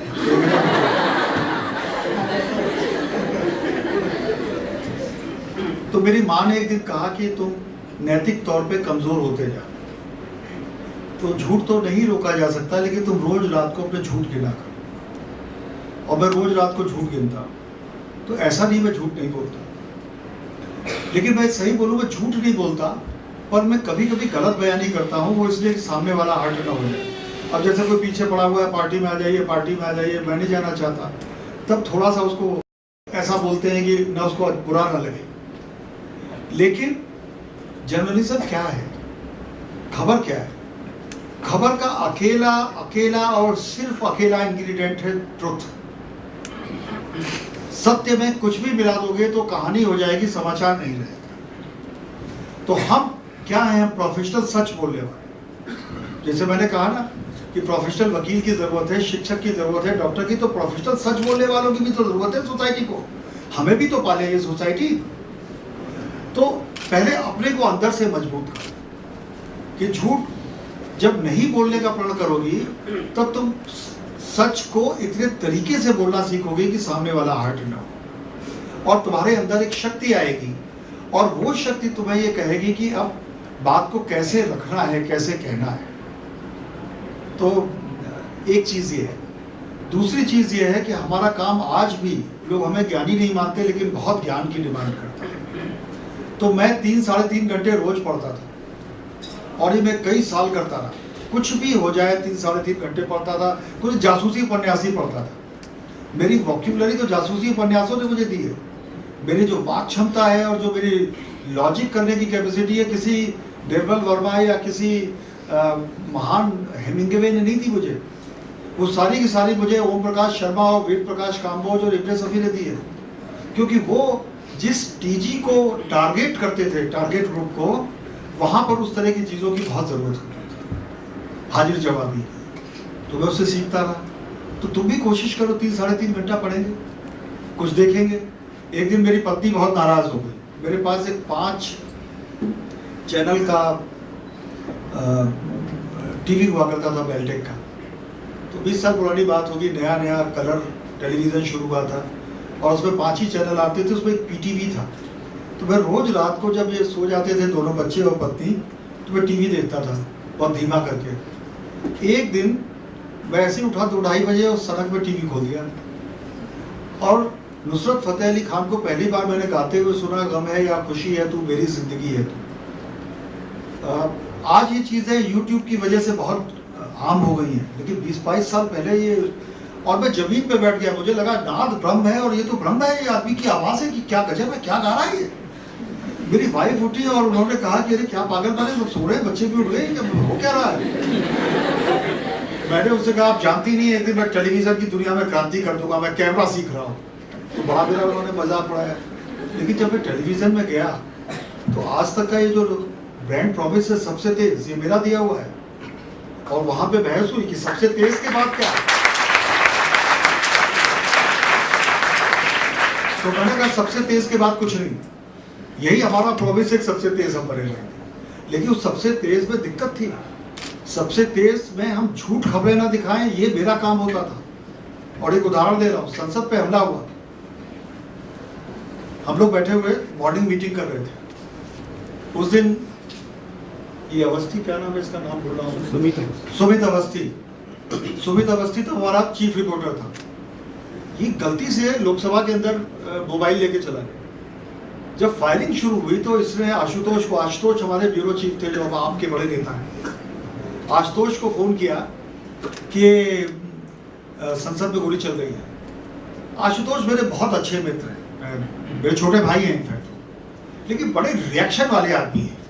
A: तो मेरी माँ ने एक दिन कहा कि तुम नैतिक तौर पे कमजोर होते जा। तो झूठ तो नहीं रोका जा सकता, लेकिन तुम रोज रात को अपने झूठ गिना करो। और मैं रोज रात को झूठ गिनता। तो ऐसा नहीं मैं झूठ नहीं बोलता, लेकिन मैं सही बोलूँ, मैं झूठ नहीं बोलता, पर मैं कभी कभी गलत बयानी करता हूँ। वो इसलिए कि सामने वाला हर्ट ना हो जाए। अब जैसे कोई पीछे पड़ा हुआ है, पार्टी में आ जाइए, पार्टी में आ जाइए, मैं नहीं जाना चाहता, तब थोड़ा सा उसको ऐसा बोलते हैं कि ना उसको बुरा ना लगे। लेकिन जर्नलिज्म क्या है? खबर क्या है? खबर का अकेला और सिर्फ अकेला इंग्रेडिएंट है ट्रुथ। सत्य में कुछ भी मिला दोगे तो कहानी हो जाएगी, समाचार नहीं रहेगा। तो हम क्या हैं? प्रोफेशनल सच बोलने वाले। जैसे मैंने कहा ना कि प्रोफेशनल वकील की जरूरत है, शिक्षक की जरूरत है, डॉक्टर की, तो प्रोफेशनल सच बोलने वालों की भी तो जरूरत है सोसाइटी को। हमें भी तो पाले ये सोसाइटी। तो पहले अपने को अंदर से मजबूत करो कि झूठ जब नहीं बोलने का प्रण करोगी तब तुम सच को इतने तरीके से बोलना सीखोगे कि सामने वाला हर्ट ना हो। और तुम्हारे अंदर एक शक्ति आएगी और वो शक्ति तुम्हें ये कहेगी कि अब बात को कैसे रखना है, कैसे कहना है। तो एक चीज़ ये है। दूसरी चीज़ ये है कि हमारा काम आज भी, लोग हमें ज्ञानी नहीं मानते लेकिन बहुत ज्ञान की डिमांड करते हैं। तो मैं 3-3.5 घंटे रोज पढ़ता था और ये मैं कई साल करता रहा। कुछ भी हो जाए 3-3.5 घंटे पढ़ता था। कुछ जासूसी उपन्यास ही पढ़ता था। मेरी वॉक्यूबलरी तो जासूसी उपन्यासों ने मुझे दी है। मेरी जो वाक क्षमता है और जो मेरी लॉजिक करने की कैपेसिटी है, किसी डेरबल वर्मा या किसी महान हेमिंगवे ने नहीं दी मुझे। वो सारी की सारी मुझे ओम प्रकाश शर्मा और वेद प्रकाश काम्बोज और इब्ने सफ़ी ने दी है। क्योंकि वो जिस टीजी को टारगेट करते थे, टारगेट ग्रुप को, वहाँ पर उस तरह की चीज़ों की बहुत ज़रूरत होती थी, हाजिर जवाबी। तो मैं उससे सीखता रहा। तो तुम भी कोशिश करो, 3-3.5 घंटा पढ़ेंगे, कुछ देखेंगे। एक दिन मेरी पत्नी बहुत नाराज़ हो गई। मेरे पास एक 5 चैनल का टीवी हुआ करता था, बेलटेक का। तो 20 साल पुरानी बात होगी, नया नया कलर टेलीविज़न शुरू हुआ था और उसमें 5 ही चैनल आते थे। उसमें एक पीटीवी था। तो मैं रोज़ रात को जब ये सो जाते थे दोनों बच्चे और पत्नी, तो मैं टीवी देखता था बहुत धीमा करके। एक दिन मैं ऐसे ही उठा 2-2:30 बजे और सड़क में टीवी खोल दिया और नुसरत फ़तेह अली खान को पहली बार मैंने गाते हुए सुना, गम है या खुशी है तू मेरी ज़िंदगी है तू। आज ये चीज़ें YouTube की वजह से बहुत आम हो गई हैं, लेकिन 20-22 साल पहले ये, और मैं जमीन पे बैठ गया, मुझे लगा नाद ब्रह्म है और ये तो ब्रह्म है, ये आदमी की आवाज़ है कि क्या गजब है, क्या गा रहा है ये। मेरी वाइफ उठी और उन्होंने कहा कि अरे क्या पागल बने, लोग सो रहे हैं, बच्चे भी उठ गए, क्या हो क्या रहा है। मैंने उससे कहा आप जानती नहीं है, एक दिन मैं टेलीविज़न की दुनिया में क्रांति कर दूंगा, मैं कैमरा सीख रहा हूँ। तो बड़ा मेरा उन्होंने मजाक उड़ाया। लेकिन जब मैं टेलीविज़न में गया तो आज तक का ये जो ब्रांड प्रॉमिस है सबसे तेज, ये मेरा दिया हुआ है। और वहां पे बहस हुई कि सबसे तेज के बाद क्या है, तो मैंने कहा सबसे तेज के बाद कुछ नहीं, यही हमारा प्रॉमिस है, सबसे तेज हम बने रहेंगे। लेकिन उस सबसे तेज में दिक्कत थी, सबसे तेज में हम झूठ खबरें ना दिखाएं, ये मेरा काम होता था। और एक उदाहरण दे रहा हूँ, संसद पे हमला हुआ, हम लोग बैठे हुए मॉर्निंग मीटिंग कर रहे थे। उस दिन ये अवस्थी, क्या नाम है इसका, नाम भूल रहा हूँ, सुमित अवस्थी तो हमारा चीफ रिपोर्टर था। ये गलती से लोकसभा के अंदर मोबाइल लेके चला गया। जब फायरिंग शुरू हुई तो इसने आशुतोष को, आशुतोष हमारे ब्यूरो चीफ थे जो अब आपके बड़े नेता हैं, आशुतोष को फोन किया कि संसद में गोली चल रही है। आशुतोष मेरे बहुत अच्छे मित्र हैं, मेरे छोटे भाई हैं इनफैक्ट, लेकिन बड़े रिएक्शन वाले आदमी हैं।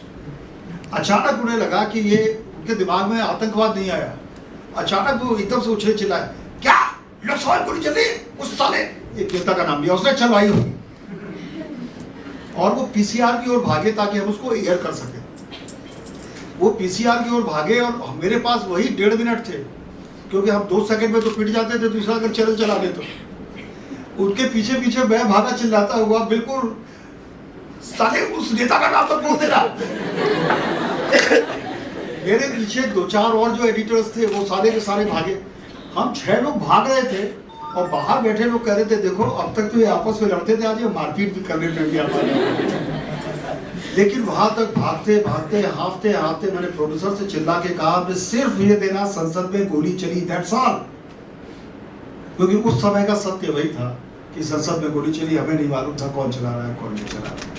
A: अचानक उन्हें लगा कि ये, उनके दिमाग में आतंकवाद नहीं आया, अचानक वो एकदम से उछले चिल्लाए, क्या लोकसभा में गोली चल रही है, उस साले, एक नेता का नाम लिया, उसने चलवाई होगी। और वो पीसीआर की ओर भागे ताकि हम उसको एयर कर सके। वो पीसीआर की ओर भागे और मेरे पास वही 1.5 मिनट थे, क्योंकि हम 2 सेकंड में तो पिट जाते थे, दूसरा अगर चैनल चला दे तो। उनके पीछे पीछे मैं भागा चिल्लाता हुआ, बिल्कुल साले उस नेता का नाम तो बोल दे रहा। मेरे पीछे 2-4 और जो एडिटर्स थे वो सारे के सारे भागे। हम 6 लोग भाग रहे थे और बाहर बैठे लोग कह रहे थे देखो अब तक तो ये आपस में लड़ते थे, आज ये मारपीट भी करने पे भी आते। लेकिन वहां तक भागते भागते हाफते हाफते मैंने प्रोड्यूसर से चिल्ला के कहा मैं सिर्फ ये देना संसद में गोली चली, दैट्स ऑल। क्योंकि उस समय का सत्य वही था कि संसद में गोली चली, हमें नहीं मालूम था कौन चला रहा है कौन नहीं चला रहा है।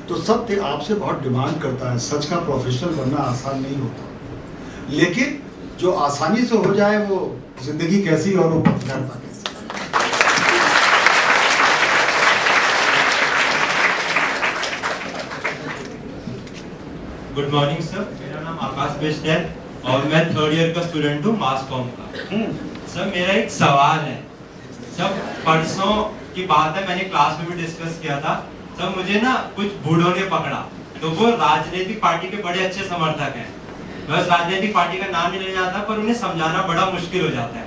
A: तो सत्य आपसे बहुत डिमांड करता है, सच का प्रोफेशनल बनना आसान नहीं होता, लेकिन जो आसानी से हो जाए वो जिंदगी कैसी और वो पत्रकारिता कैसी।
E: गुड मॉर्निंग सर, मेरा नाम आकाश बेस्ट है और मैं 3rd ईयर का स्टूडेंट हूँ मास कॉम का। सर मेरा एक सवाल है सर, परसों की बात है, मैंने क्लास में भी डिस्कस किया था सर, मुझे ना कुछ बूढ़ों ने पकड़ा, तो वो राजनीतिक पार्टी के बड़े अच्छे समर्थक हैं, बस राजनीतिक पार्टी का नाम नहीं लेना आता पर उन्हें समझाना बड़ा मुश्किल हो जाता है।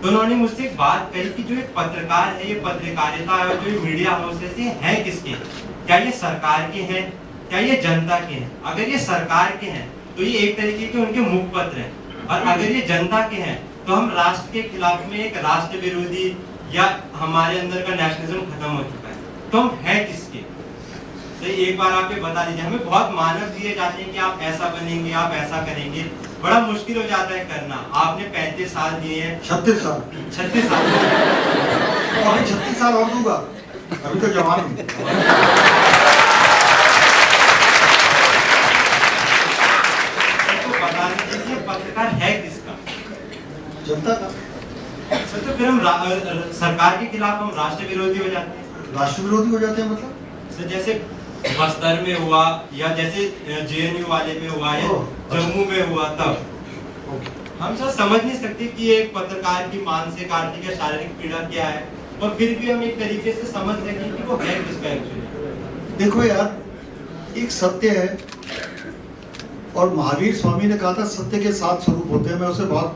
E: तो उन्होंने मुझसे एक बात कही कि जो ये पत्रकार है, ये पत्रकारिता है, जो ये मीडिया हाउसेस है किसके, क्या ये सरकार के हैं, क्या ये जनता के हैं? अगर ये सरकार के हैं तो ये एक तरीके के उनके मुखपत्र हैं, और अगर ये जनता के हैं तो हम राष्ट्र के खिलाफ में एक राष्ट्र विरोधी या हमारे अंदर का नेशनलिज्म खत्म हो चुका है, तो हम हैं किसके? तो एक बार आप ये बता दीजिए। हमें बहुत मानक दिए जाते हैं कि आप ऐसा बनेंगे, आप ऐसा करेंगे, बड़ा मुश्किल हो जाता है करना। आपने 35 साल दिए हैं,
A: 36 साल
E: 36 साल
A: और 36 साल और दूंगा, अभी तो जवान हूं।
E: तो बता दीजिए कि पत्रकार है किसका?
A: जनता का।
E: सर तो फिर हम सरकार के खिलाफ हम राष्ट्र विरोधी हो जाते हैं।
A: राष्ट्र विरोधी हो जाते हैं मतलब?
E: सर जैसे बस्तर में हुआ या जैसे जेएनयू वाले में हुआ या जम्मू में हुआ, तब हम सर समझ नहीं सकते कि एक पत्रकार की मानसिक, आर्थिक या शारीरिक पीड़ा क्या है, और फिर भी हम एक तरीके से समझ सकें कि वो है किसका एक्चुअली।
A: देखो यार, एक सत्य है और महावीर स्वामी ने कहा था सत्य के 7 स्वरूप होते हैं। मैं उसे बहुत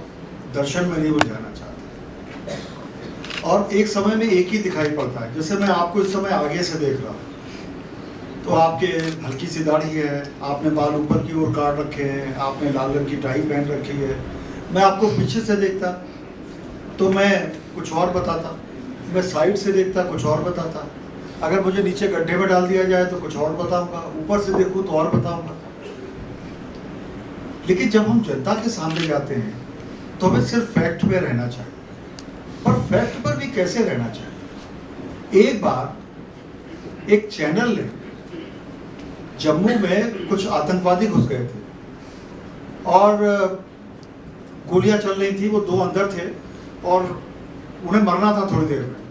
A: दर्शन में नहीं बुझाना चाहता, और एक समय में एक ही दिखाई पड़ता है। जैसे मैं आपको इस समय आगे से देख रहा हूँ तो आपके हल्की सी दाढ़ी है, आपने बाल ऊपर की ओर काट रखे हैं, आपने लाल रंग की टाई पहन रखी है। मैं आपको पीछे से देखता तो मैं कुछ और बताता, मैं साइड से देखता कुछ और बताता, अगर मुझे नीचे गड्ढे में डाल दिया जाए तो कुछ और बताऊंगा, ऊपर से देखूं तो और बताऊंगा। लेकिन जब हम जनता के सामने जाते हैं तो हमें सिर्फ फैक्ट में रहना चाहिए, और फैक्ट पर भी कैसे रहना चाहिए। एक बार एक चैनल ने, जम्मू में कुछ आतंकवादी घुस गए थे और गोलियां चल रही थी, वो 2 अंदर थे और उन्हें मरना था थोड़ी देर में।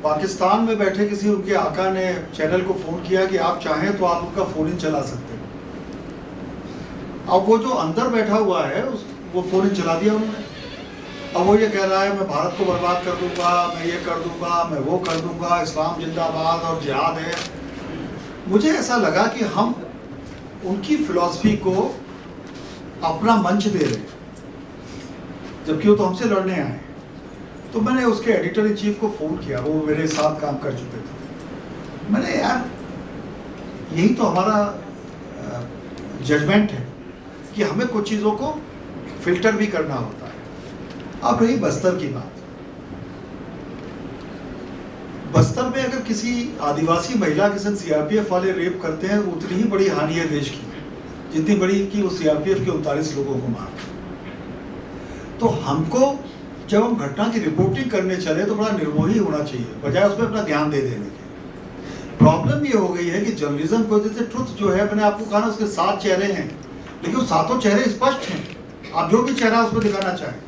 A: पाकिस्तान में बैठे किसी उनके आका ने चैनल को फ़ोन किया कि आप चाहें तो आप उनका फ़ोन इन चला सकते हैं। अब वो जो अंदर बैठा हुआ है वो फ़ोन इन चला दिया उन्होंने। अब वो ये कह रहा है मैं भारत को बर्बाद कर दूंगा, मैं ये कर दूंगा, मैं वो कर दूंगा, इस्लाम जिंदाबाद और जिहाद है। मुझे ऐसा लगा कि हम उनकी फिलॉसफी को अपना मंच दे रहे हैं, जबकि वो तो हमसे लड़ने आए। तो मैंने उसके एडिटर इन चीफ को फ़ोन किया, वो मेरे साथ काम कर चुके थे। मैंने यार यही तो हमारा जजमेंट है कि हमें कुछ चीज़ों को फिल्टर भी करना होता है। अब रही बस्तर की बात, बस्तर में अगर किसी आदिवासी महिला के साथ सीआरपीएफ वाले रेप करते हैं, उतनी ही बड़ी हानि है देश की जितनी बड़ी कि वो सीआरपीएफ के 39 लोगों को मार। तो हमको जब हम घटना की रिपोर्टिंग करने चले तो बड़ा निर्मोही होना चाहिए, बजाय उसमें अपना ज्ञान दे देने के। प्रॉब्लम ये हो गई है कि जर्नलिज्म को जैसे ट्रुथ जो है, मैंने आपको कहा ना उसके 7 चेहरे हैं, लेकिन वो 7 चेहरे स्पष्ट हैं। आप जो भी चेहरा उसमें दिखाना चाहें,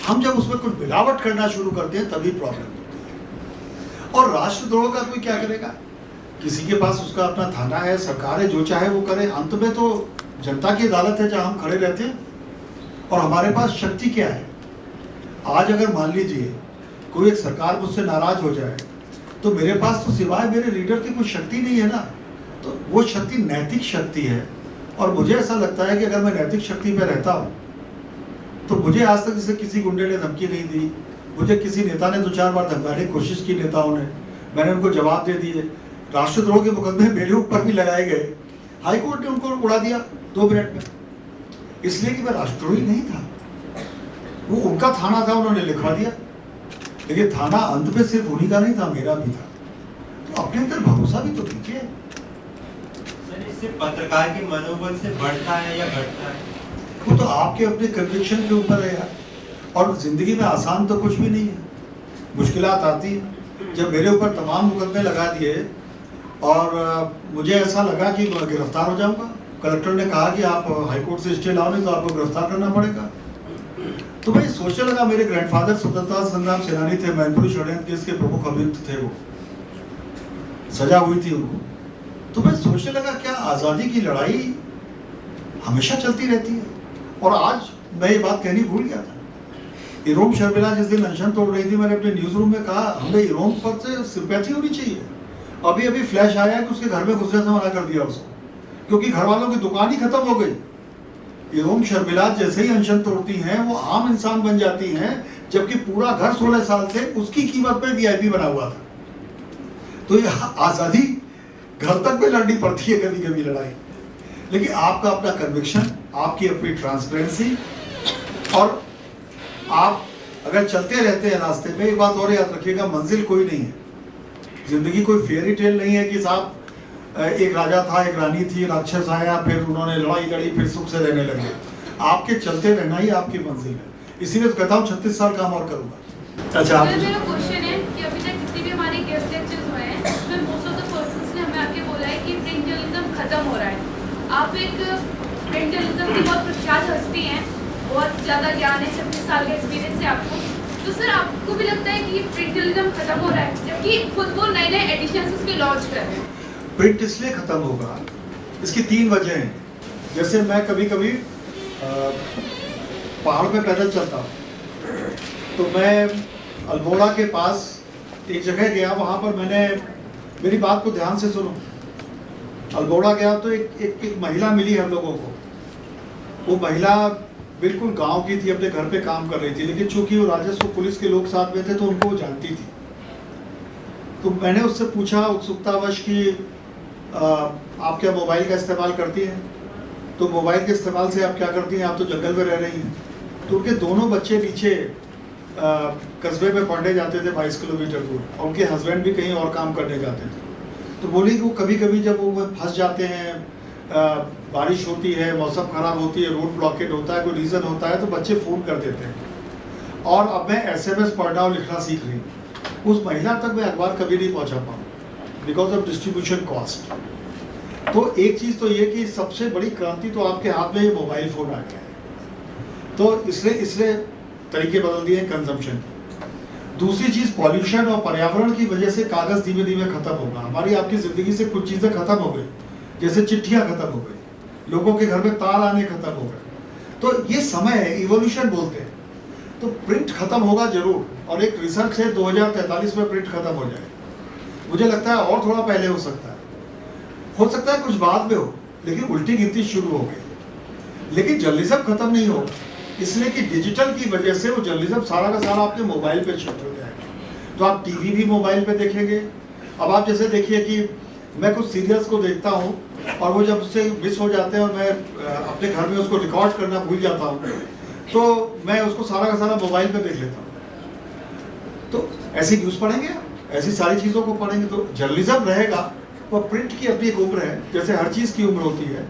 A: हम जब उसमें कुछ मिलावट करना शुरू करते हैं तभी प्रॉब्लम होती है। और राष्ट्रद्रोह का कोई क्या करेगा? किसी के पास उसका अपना थाना है, सरकार है, जो चाहे वो करे। अंत में तो जनता की अदालत है जहाँ हम खड़े रहते हैं। और हमारे पास शक्ति क्या है? आज अगर मान लीजिए कोई एक सरकार मुझसे नाराज हो जाए तो मेरे पास तो सिवाय मेरे लीडर की कोई शक्ति नहीं है ना। तो वो शक्ति नैतिक शक्ति है। और मुझे ऐसा लगता है कि अगर मैं नैतिक शक्ति पे रहता हूँ तो मुझे आज तक जैसे किसी गुंडे ने धमकी नहीं दी, मुझे किसी नेता ने 2-4 बार धमकाने की कोशिश की नेताओं ने, मैंने उनको जवाब दे दिए। राष्ट्रद्रोह के मुकदमे मेरे ऊपर भी लगाए गए, हाईकोर्ट ने उनको उड़ा दिया 2 मिनट में, इसलिए कि मैं राष्ट्रद्रोही नहीं था। वो उनका थाना था, उन्होंने लिखवा दिया, लेकिन थाना अंत में सिर्फ उन्हीं का नहीं था, मेरा भी था। तो अपने अंदर भरोसा भी तो कीजिए।
E: सर, इससे पत्रकार के मनोबल से बढ़ता है या घटता है?
A: वो तो आपके अपने कन्विक्शन के ऊपर है यार। और जिंदगी में आसान तो कुछ भी नहीं है, मुश्किलात आती है। जब मेरे ऊपर तमाम मुकदमे लगा दिए और मुझे ऐसा लगा कि मैं गिरफ्तार हो जाऊंगा, कलेक्टर ने कहा कि आप हाईकोर्ट से स्टे लाओ, नहीं तो आपको गिरफ्तार करना पड़ेगा। तो मैं सोचने लगा, मेरे ग्रैंडफादर स्वतंत्रता संग्राम सेनानी थे, मैनपुरी षड्यंत्र केस के प्रमुख अभियुक्त थे, वो सजा हुई थी उनको। तो मैं सोचने लगा क्या आज़ादी की लड़ाई हमेशा चलती रहती है? और आज मैं ये बात कहनी भूल गया था। इरोम शर्मिला जिस दिन अनशन तोड़ रही थी, मैंने अपने न्यूज़ रूम में कहा हमें इरोम पर से सिंपैथी होनी चाहिए। अभी अभी फ्लैश आया कि उसके घर में घुसने से मना कर दिया उसको, क्योंकि घर वालों की दुकान ही खत्म हो गई। इरोम शर्मिला जैसे ही अनशन तोड़ती हैं वो आम इंसान बन जाती हैं, जबकि पूरा घर 16 साल से उसकी कीमत पे वीआईपी बना हुआ था। तो ये आज़ादी घर तक में लड़नी पड़ती है कभी कभी लड़ाई। लेकिन आपका अपना कन्विक्शन, आपकी अपनी ट्रांसपेरेंसी, और आप अगर चलते रहते हैं रास्ते में, एक बात और याद रखिएगा, मंजिल कोई नहीं है। जिंदगी कोई फेयरी टेल नहीं है कि साहब एक राजा था, एक रानी थी, राक्षस आया, फिर उन्होंने लड़ाई लड़ी, फिर सुख से रहने लगे। आपके चलते रहना ही आपकी मंजिल है। इसीलिए तो कहता हूँ 36 साल काम और करूँगा। अच्छा,
F: मेरा क्वेश्चन है कि अभी तक जितने भी हमारे गेस्ट लेक्चर्स हुए हैं उसमें मोस्ट ऑफ द पर्सन्स ने हमें आके बोला है कि प्रिंट जर्नलिज्म खत्म हो रहा है। आप एक प्रिंट जर्नलिज्म की बहुत प्रख्यात हस्ती हैं, बहुत ज़्यादा ज्ञान है, 26 साल का एक्सपीरियंस है आपको। तो सर, आपको भी लगता है कि प्रिंट जर्नलिज्म खत्म हो रहा है, जबकि खुद वो नए नए एडिशंस उसके लॉन्च कर रहे हैं?
A: प्रिंट इसलिए ख़त्म होगा, इसकी 3 वजह हैं। जैसे मैं कभी कभी पहाड़ पे पैदल चलता हूँ, तो मैं अल्मोड़ा के पास एक जगह गया, वहाँ पर मैंने, मेरी बात को ध्यान से सुनो, अल्मोड़ा गया तो एक महिला मिली हम लोगों को। वो महिला बिल्कुल गांव की थी, अपने घर पे काम कर रही थी, लेकिन चूंकि वो राजस्व पुलिस के लोग साथ में थे तो उनको वो जानती थी। तो मैंने उससे पूछा उत्सुकतावश कि आप क्या मोबाइल का इस्तेमाल करती हैं? तो मोबाइल के इस्तेमाल से आप क्या करती हैं, आप तो जंगल में रह रही हैं। तो उनके दोनों बच्चे नीचे कस्बे में पढ़ने जाते थे 22 किलोमीटर दूर, और उनके हस्बैंड भी कहीं और काम करने जाते थे। तो बोली कि वो कभी कभी जब वो फंस जाते हैं, बारिश होती है, मौसम ख़राब होती है, रोड ब्लॉकेट होता है, कोई रीज़न होता है, तो बच्चे फ़ोन कर देते हैं। और अब मैं SMS पढ़ना और लिखना सीख रही हूँ। उस महिला तक मैं अखबार कभी नहीं पहुँचा पाऊँ बिकॉज ऑफ डिस्ट्रीब्यूशन कॉस्ट। तो एक चीज़ तो ये कि सबसे बड़ी क्रांति तो आपके हाथ में ये मोबाइल फ़ोन आ गया है, तो इसने तरीके बदल दिए हैं कंजम्पशन के। दूसरी चीज़ पॉल्यूशन और पर्यावरण की वजह से कागज़ धीमे धीमे ख़त्म होगा। हमारी आपकी ज़िंदगी से कुछ चीज़ें ख़त्म हो गई, जैसे चिट्ठियाँ ख़त्म हो गई, लोगों के घर में तार आने खत्म हो गए। तो ये समय है, इवोल्यूशन बोलते हैं। तो प्रिंट खत्म होगा जरूर, और एक रिसर्च है 2043 में प्रिंट खत्म हो जाए। मुझे लगता है और थोड़ा पहले हो सकता है कुछ बाद में हो, लेकिन उल्टी गिनती शुरू हो गई। लेकिन जर्नलिज्म खत्म नहीं हो, इसलिए कि डिजिटल की वजह से वो जर्नलिज्म सारा का सारा आपके मोबाइल पे शिफ्ट हो जाएगा। तो आप टीवी भी मोबाइल पे देखेंगे। अब आप जैसे देखिए कि मैं कुछ सीरियल्स को देखता हूँ और वो जब उससे मिस हो जाते हैं और मैं अपने घर में उसको रिकॉर्ड करना भूल जाता हूँ, तो मैं उसको सारा का सारा मोबाइल पे देख लेता हूँ। तो ऐसी न्यूज़ पढ़ेंगे, ऐसी सारी चीज़ों को पढ़ेंगे, तो जर्नलिज्म रहेगा। और प्रिंट की अपनी एक उम्र है, जैसे हर चीज़ की उम्र होती है,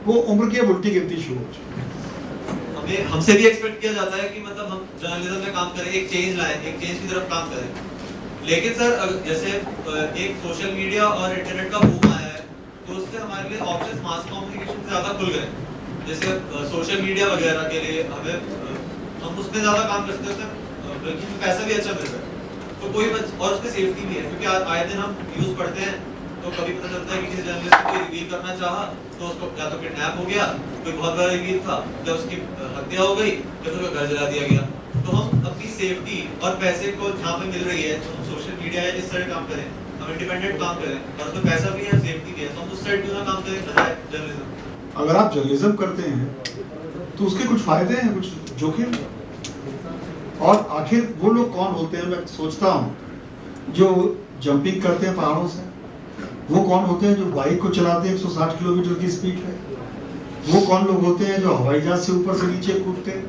A: वो उम्र की अब उल्टी गिनती शुरू हो जाए।
G: हमें हमसे भी एक्सपेक्ट किया जाता है कि मतलब हम जर्नलिज्म में काम करें, एक चेंज लाएं, एक चेंज की तरफ काम करें। लेकिन सर जैसे एक सोशल मीडिया और इंटरनेट का बूम आया है, तो उससे हमारे लिए ऑप्शंस मास कम्युनिकेशन से ज़्यादा खुल गए। जैसे सोशल मीडिया वगैरह के लिए हम उसमें ज़्यादा काम कर सकते हैं, बल्कि पैसा भी अच्छा मिल रहा है। तो कोई और उसमें सेफ्टी भी है, क्योंकि आए दिन हम न्यूज़ पढ़ते हैं तो कभी पता चलता है कि किसी जर्नलिस्ट को रिवील करना चाहा तो उसको या तो किडनैप हो गया, कोई बहुत बड़ा रिवील था, या उसकी हत्या हो गई, या फिर घर जला दिया गया। तो हम अपनी सेफ्टी और पैसे को जहाँ पे मिल रही है, तो हम सोशल मीडिया या जिस तरह काम करें, हम इंडिपेंडेंट काम करें, और उसमें पैसा भी है, सेफ्टी भी है, तो हम उस साइड क्यों ना काम करें बजाय जर्नलिज्म।
A: अगर आप जर्नलिज्म करते हैं तो उसके कुछ फायदे हैं, कुछ जोखिम। और आखिर वो लोग कौन होते हैं, मैं सोचता हूँ जो जंपिंग करते हैं पहाड़ों से, वो कौन होते हैं जो बाइक को चलाते हैं 160 किलोमीटर की स्पीड पे, वो कौन लोग होते हैं जो हवाई जहाज से ऊपर से नीचे कूदते हैं।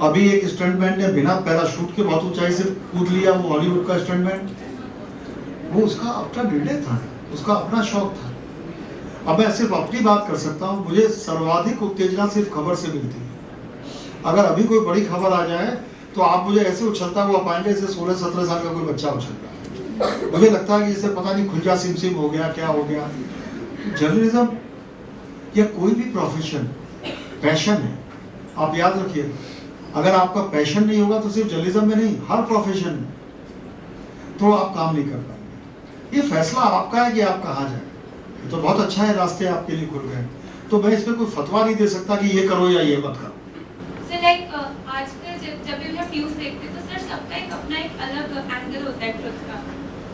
A: अभी एक स्टंटमैन ने बिना पैराशूट के बहुत ऊंचाई से कूद लिया, वो हॉलीवुड का स्टंटमैन, वो उसका अपना निर्णय था, उसका अपना शौक था। अब मैं सिर्फ अपनी बात कर सकता हूँ, मुझे सर्वाधिक उत्तेजना सिर्फ खबर से मिलती है। अगर अभी कोई बड़ी खबर आ जाए तो आप मुझे ऐसे उछलता हुआ पाएंगे जैसे 16-17 साल का कोई बच्चा उछलता है। मुझे लगता है कि जैसे पता नहीं खुंजा सिमसिम हो गया, क्या हो गया। जर्नलिज्म या कोई भी प्रोफेशन पैशन है, आप याद रखिए। अगर आपका पैशन नहीं होगा तो सिर्फ जर्नलिज्म में नहीं, हर प्रोफेशन में तो आप काम नहीं कर पाएंगे। ये फैसला आपका है कि आप कहाँ जाए। तो बहुत अच्छा है, रास्ते आपके लिए खुल गए। तो मैं इसमें कोई फतवा नहीं दे सकता कि ये करो या ये मत करो।
C: सर लाइक आजकल जब भी हम न्यूज़ देखते हैं तो सर सबका एक अपना एक अलग एंगल होता है ट्रुथ का,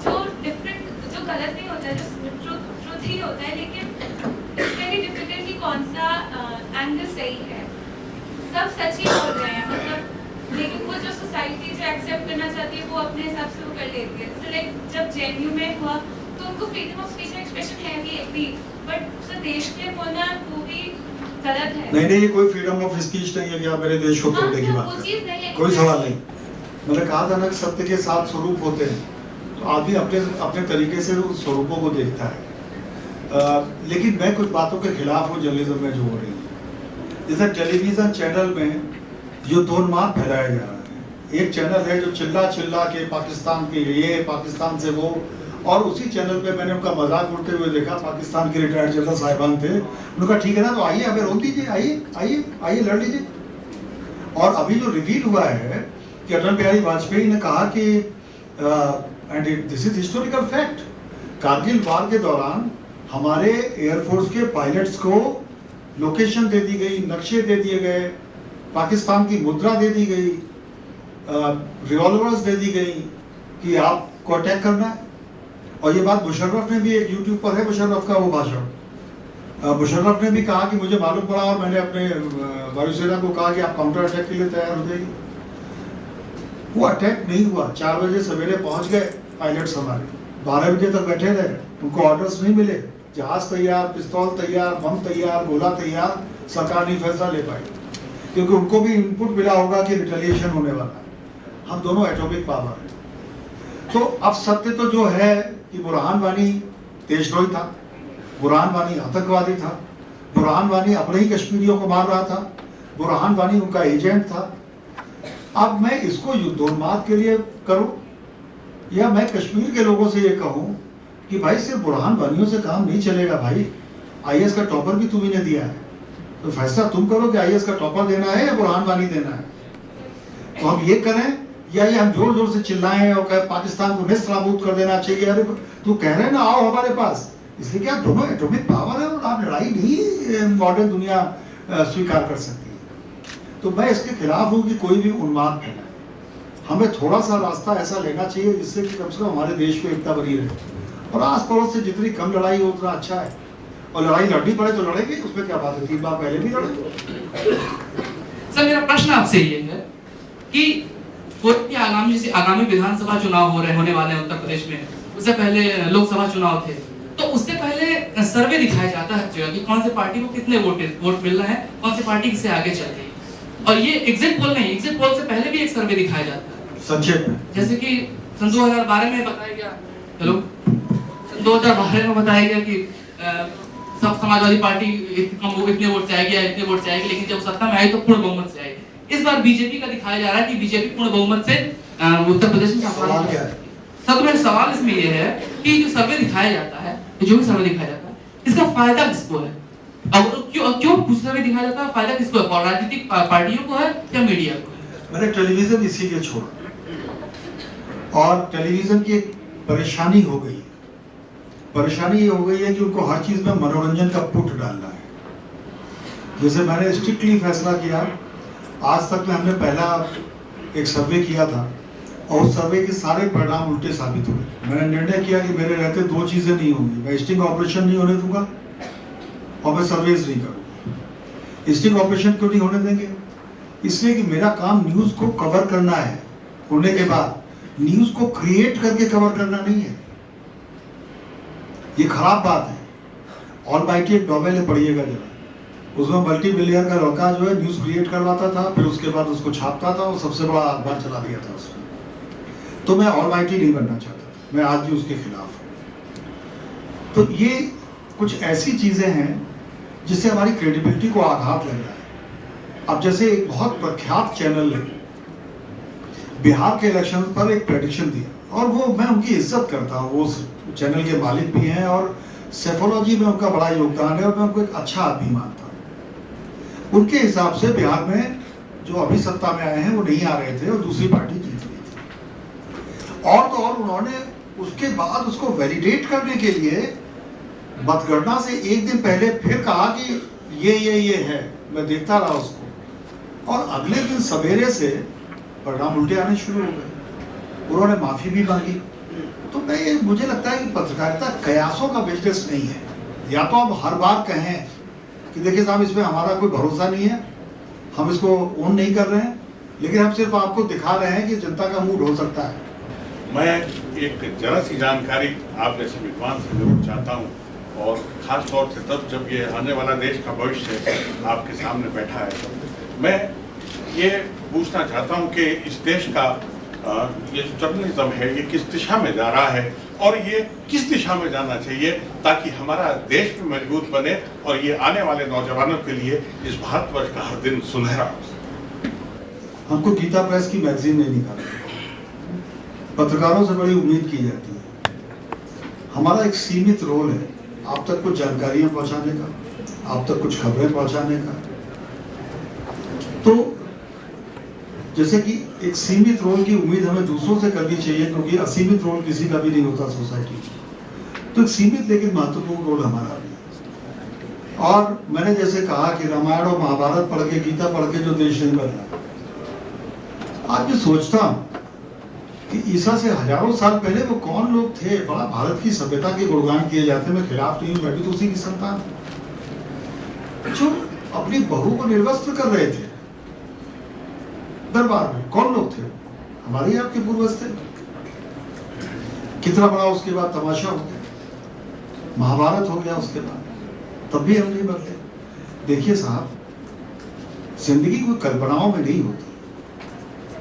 C: जो डिफरेंट, जो गलत नहीं होता है, जो ट्रुथ ही होता है। लेकिन इसमें भी डिफिकल्ट कि कौन सा एंगल सही है। सब सच ही बोल रहे हैं मतलब, लेकिन वो जो सोसाइटी जो एक्सेप्ट करना चाहती है वो अपने हिसाब से वो कर लेती है। सर लाइक जब जेएनयू में हुआ तो उनको फ्रीडम ऑफ स्पीच एक्सप्रेशन है भी एग्री, बट सर देश के लिए बोलना वो भी गलत है।
A: नहीं, ये कोई फ्रीडम ऑफ स्पीच नहीं है कि आप मेरे देश को तोड़ने की बात करें, कोई सवाल नहीं। मैंने कहा था ना, सत्य के 7 स्वरूप होते हैं, तो आदमी अपने अपने तरीके से उन स्वरूपों को देखता है। लेकिन मैं कुछ बातों के खिलाफ हूँ जर्नलिज्म में जो हो रही है। जैसे टेलीविजन चैनल में युद्धोन्माद फैलाया जा रहा है। एक चैनल है जो चिल्ला चिल्ला के पाकिस्तान के ये, पाकिस्तान से वो, और उसी चैनल पे मैंने उनका मजाक उड़ते हुए देखा। पाकिस्तान के रिटायर्ड जनरल साहिबान थे, उन्होंने कहा ठीक है ना, तो आइए हमें रोक दीजिए, आइए आइए आइए लड़ लीजिए। और अभी जो रिवील हुआ है कि अटल बिहारी वाजपेयी ने कहा कि and this is historical fact, Kargil war के दौरान हमारे एयरफोर्स के पायलट्स को लोकेशन दे दी गई, नक्शे दे दिए गए, पाकिस्तान की मुद्रा दे दी गई, रिवॉल्वर्स दे दी गई कि आपको अटैक करना है। और ये बात मुशर्रफ ने भी, एक यूट्यूब पर है मुशर्रफ का वो भाषण, मुशर्रफ ने भी कहा कि मुझे मालूम पड़ा और मैंने अपने वायुसेना को कहा कि आप काउंटर अटैक के लिए तैयार हो जाइए। वो अटैक नहीं हुआ। 4 बजे सवेरे पहुंच गए पायलट्स हमारे, 12 बजे तक बैठे रहे, उनको ऑर्डर्स नहीं मिले। जहाज तैयार, पिस्तौल तैयार, बम तैयार, गोला तैयार, सरकार नहीं फैसला ले पाई, क्योंकि उनको भी इनपुट मिला होगा कि रिटेलिएशन होने वाला है। हम दोनों एटॉमिक पावर हैं। तो अब सत्य तो जो है कि बुरहान वानी देशद्रोही था, बुरहान वानी आतंकवादी था, बुरहान वानी अपने ही कश्मीरियों को मार रहा था, बुरहान वानी उनका एजेंट था। अब मैं इसको युद्धोन्माद के लिए करूं या मैं कश्मीर के लोगों से ये कहूं कि भाई सिर्फ बुरहान वानियों से काम नहीं चलेगा भाई, आईएएस का टॉपर भी तुम्ही ने दिया है, तो फैसला तुम करो कि आईएएस का टॉपर देना है या बुरहान वानी देना है। तो हम ये करें या ये हम जोर जोर से चिल्लाएं और कहें पाकिस्तान को नेस्त नाबूद कर देना चाहिए। अरे तू कह रहे हैं ना आओ हमारे पास, इसलिए क्या दोनों एटॉमिक पावर है और आप लड़ाई नहीं मॉडर्न दुनिया स्वीकार कर सकती है। तो मैं इसके खिलाफ हूँ कि कोई भी उन्माद फैलाए। हमें थोड़ा सा रास्ता ऐसा लेना चाहिए जिससे कि कम से कम हमारे देश में एकता बनी रहे और आस पड़ोस से जितनी कम लड़ाई हो उतना अच्छा है। और लड़ाई लड़नी पड़े तो लड़ेंगे, उसमें क्या बात है, 3 बार पहले भी लड़े।
H: सर मेरा प्रश्न आपसे ये है कि कोई आगामी विधानसभा चुनाव होने वाले हैं उत्तर प्रदेश में, उससे पहले लोकसभा चुनाव थे, तो उससे पहले सर्वे दिखाया जाता है जगह कि कौन से पार्टी को कितने वोट मिल रहे हैं, कौन सी पार्टी किससे आगे चल रही है। और ये एग्जिट पोल नहीं, एग्जिट पोल से पहले भी एक सर्वे दिखाया जाता है
A: संक्षेप में,
H: जैसे कि सन 2012 में बताया गया, हेलो, सन 2012 में बताया गया कि सब समाजवादी पार्टी इतने वोट से आएगी या इतने वोट से आएगी, लेकिन जब सत्ता में आई तो पूर्ण बहुमत से आएगी। इस बार बीजेपी का दिखाया जा रहा है कि बीजेपी पूर्ण बहुमत से उत्तर प्रदेश में
A: सवाल क्या है?
H: सर तो मेरा सवाल इसमें ये है कि जो सर्वे दिखाया जाता है, जो भी सर्वे दिखाया जाता है, इसका फायदा किसको है? और क्यों कुछ सर्वे दिखाया जाता है, फायदा किसको है? राजनीतिक पार्टियों को है या मीडिया को है?
A: मैंने टेलीविजन इसीलिए छोड़ा, और टेलीविजन की एक परेशानी हो गई है। परेशानी ये हो गई है कि उनको हर चीज में मनोरंजन का पुट डालना है। जैसे मैंने स्ट्रिक्टली फैसला किया, आज तक में हमने पहला एक सर्वे किया था और उस सर्वे के सारे परिणाम उल्टे साबित हुए। मैंने निर्णय किया कि मेरे रहते 2 चीजें नहीं होंगी, मैं स्टिंग ऑपरेशन नहीं होने दूंगा और मैं सर्वेस नहीं करूंगा। स्टिंग ऑपरेशन क्यों नहीं होने देंगे? इसलिए कि मेरा काम न्यूज को कवर करना है, होने के बाद न्यूज को क्रिएट करके कवर करना नहीं है। ये खराब बात है। ऑलमाइटी एक नॉवेल है, पढ़िएगा जरा, उसमें मल्टी मिलियन का लड़का जो है न्यूज क्रिएट करवाता था, फिर उसके बाद उसको छापता था और सबसे बड़ा अखबार चला दिया था उसने। तो मैं ऑलमाइटी नहीं बनना चाहता, मैं आज भी उसके खिलाफ हूँ। तो ये कुछ ऐसी चीजें हैं जिससे हमारी क्रेडिबिलिटी को आघात लग रहा है। अब जैसे एक बहुत प्रख्यात चैनल ने बिहार के इलेक्शन पर एक प्रेडिक्शन दिया, और वो मैं उनकी इज्जत करता हूँ, वो चैनल के मालिक भी हैं और सेफोलॉजी में उनका बड़ा योगदान है और मैं उनको एक अच्छा आदमी मानता हूँ। उनके हिसाब से बिहार में जो अभी सत्ता में आए हैं वो नहीं आ रहे थे और दूसरी पार्टी जीत रही थी। और तो और उन्होंने उसके बाद उसको वैलिडेट करने के लिए मतगणना से एक दिन पहले फिर कहा कि ये है। मैं देखता रहा उसको, और अगले दिन सवेरे से परिणाम उल्टे आने शुरू हो गए। उन्होंने माफी भी मांगी। तो मुझे लगता है कि पत्रकारिता कयासों का बिजनेस नहीं है। या तो आप हर बार कहें कि देखिए साहब इसमें हमारा कोई भरोसा नहीं है, हम इसको ओन नहीं कर रहे हैं, लेकिन हम सिर्फ आपको दिखा रहे हैं कि जनता का मूड हो सकता है।
I: मैं एक जरा सी जानकारी आप जैसे विद्वान से जरूर चाहता हूँ, और ख़ास तौर से तब जब ये आने वाला देश का भविष्य आपके सामने बैठा है। तो मैं ये पूछना चाहता हूँ कि इस देश का ये जो जर्नलिज्म है ये किस दिशा में जा रहा है, और ये किस दिशा में जाना चाहिए ताकि हमारा देश भी मजबूत बने और ये आने वाले नौजवानों के लिए इस भारतवर्ष का हर दिन सुनहरा हो।
A: हमको गीता प्रेस की मैगजीन नहीं निकालनी, पत्रकारों से बड़ी उम्मीद की जाती है। हमारा एक सीमित रोल है आप तक कुछ जानकारियां पहुंचाने का, आप तक कुछ खबरें पहुंचाने का। तो जैसे कि एक सीमित रोल की उम्मीद हमें दूसरों से करनी चाहिए, क्योंकि असीमित रोल किसी का भी नहीं होता सोसाइटी में। तो एक सीमित लेकिन महत्वपूर्ण रोल हमारा भी है। और मैंने जैसे कहा कि रामायण और महाभारत पढ़ के, गीता पढ़ के जो देश नहीं बदला, आज मैं सोचता हूँ कि ईसा से हजारों साल पहले वो कौन लोग थे। बड़ा भारत की सभ्यता के गुणगान किए जाते, मैं खिलाफ नहीं हूँ, मैं भी तो उसी की संतान हूं, जो अपनी बहू को निर्वस्त्र कर रहे थे दरबार में। कौन लोग थे? हमारे ही आपके पूर्वज थे। कितना बड़ा उसके बाद तमाशा हो गया, महाभारत हो गया उसके बाद, तब भी हम नहीं बदले। देखिए साहब, जिंदगी कोई कल्पनाओं में नहीं होती।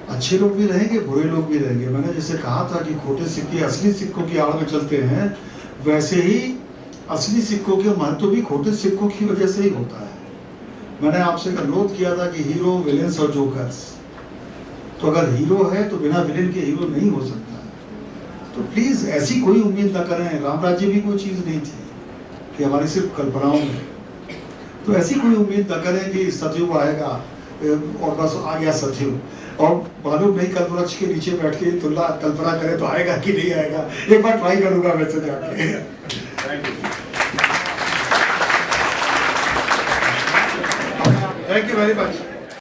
A: अच्छे लोग भी रहेंगे, बुरे लोग भी रहेंगे। मैंने जैसे कहा था कि खोटे सिक्के असली सिक्कों की आड़ में चलते हैं, वैसे ही असली सिक्कों के महत्व भी खोटे सिक्कों की वजह से ही होता है। मैंने आपसे अनुरोध किया था कि हीरो, विलेंस और जोकर्स, तो अगर हीरो है तो बिना विलेन के हीरो नहीं हो सकता। तो प्लीज ऐसी कोई उम्मीद ना करें। राम राज्य भी कोई चीज नहीं थी, कि हमारी सिर्फ कल्पनाओं में। तो ऐसी कोई उम्मीद न करें कि सतयुग आएगा और बस आ गया सतयुग, और मालूम नहीं कल्प वृक्ष के नीचे बैठ के तुलना कल्पना करें तो आएगा कि नहीं आएगा। एक बार ट्राई करूंगा वैसे जाके। Thank you very much.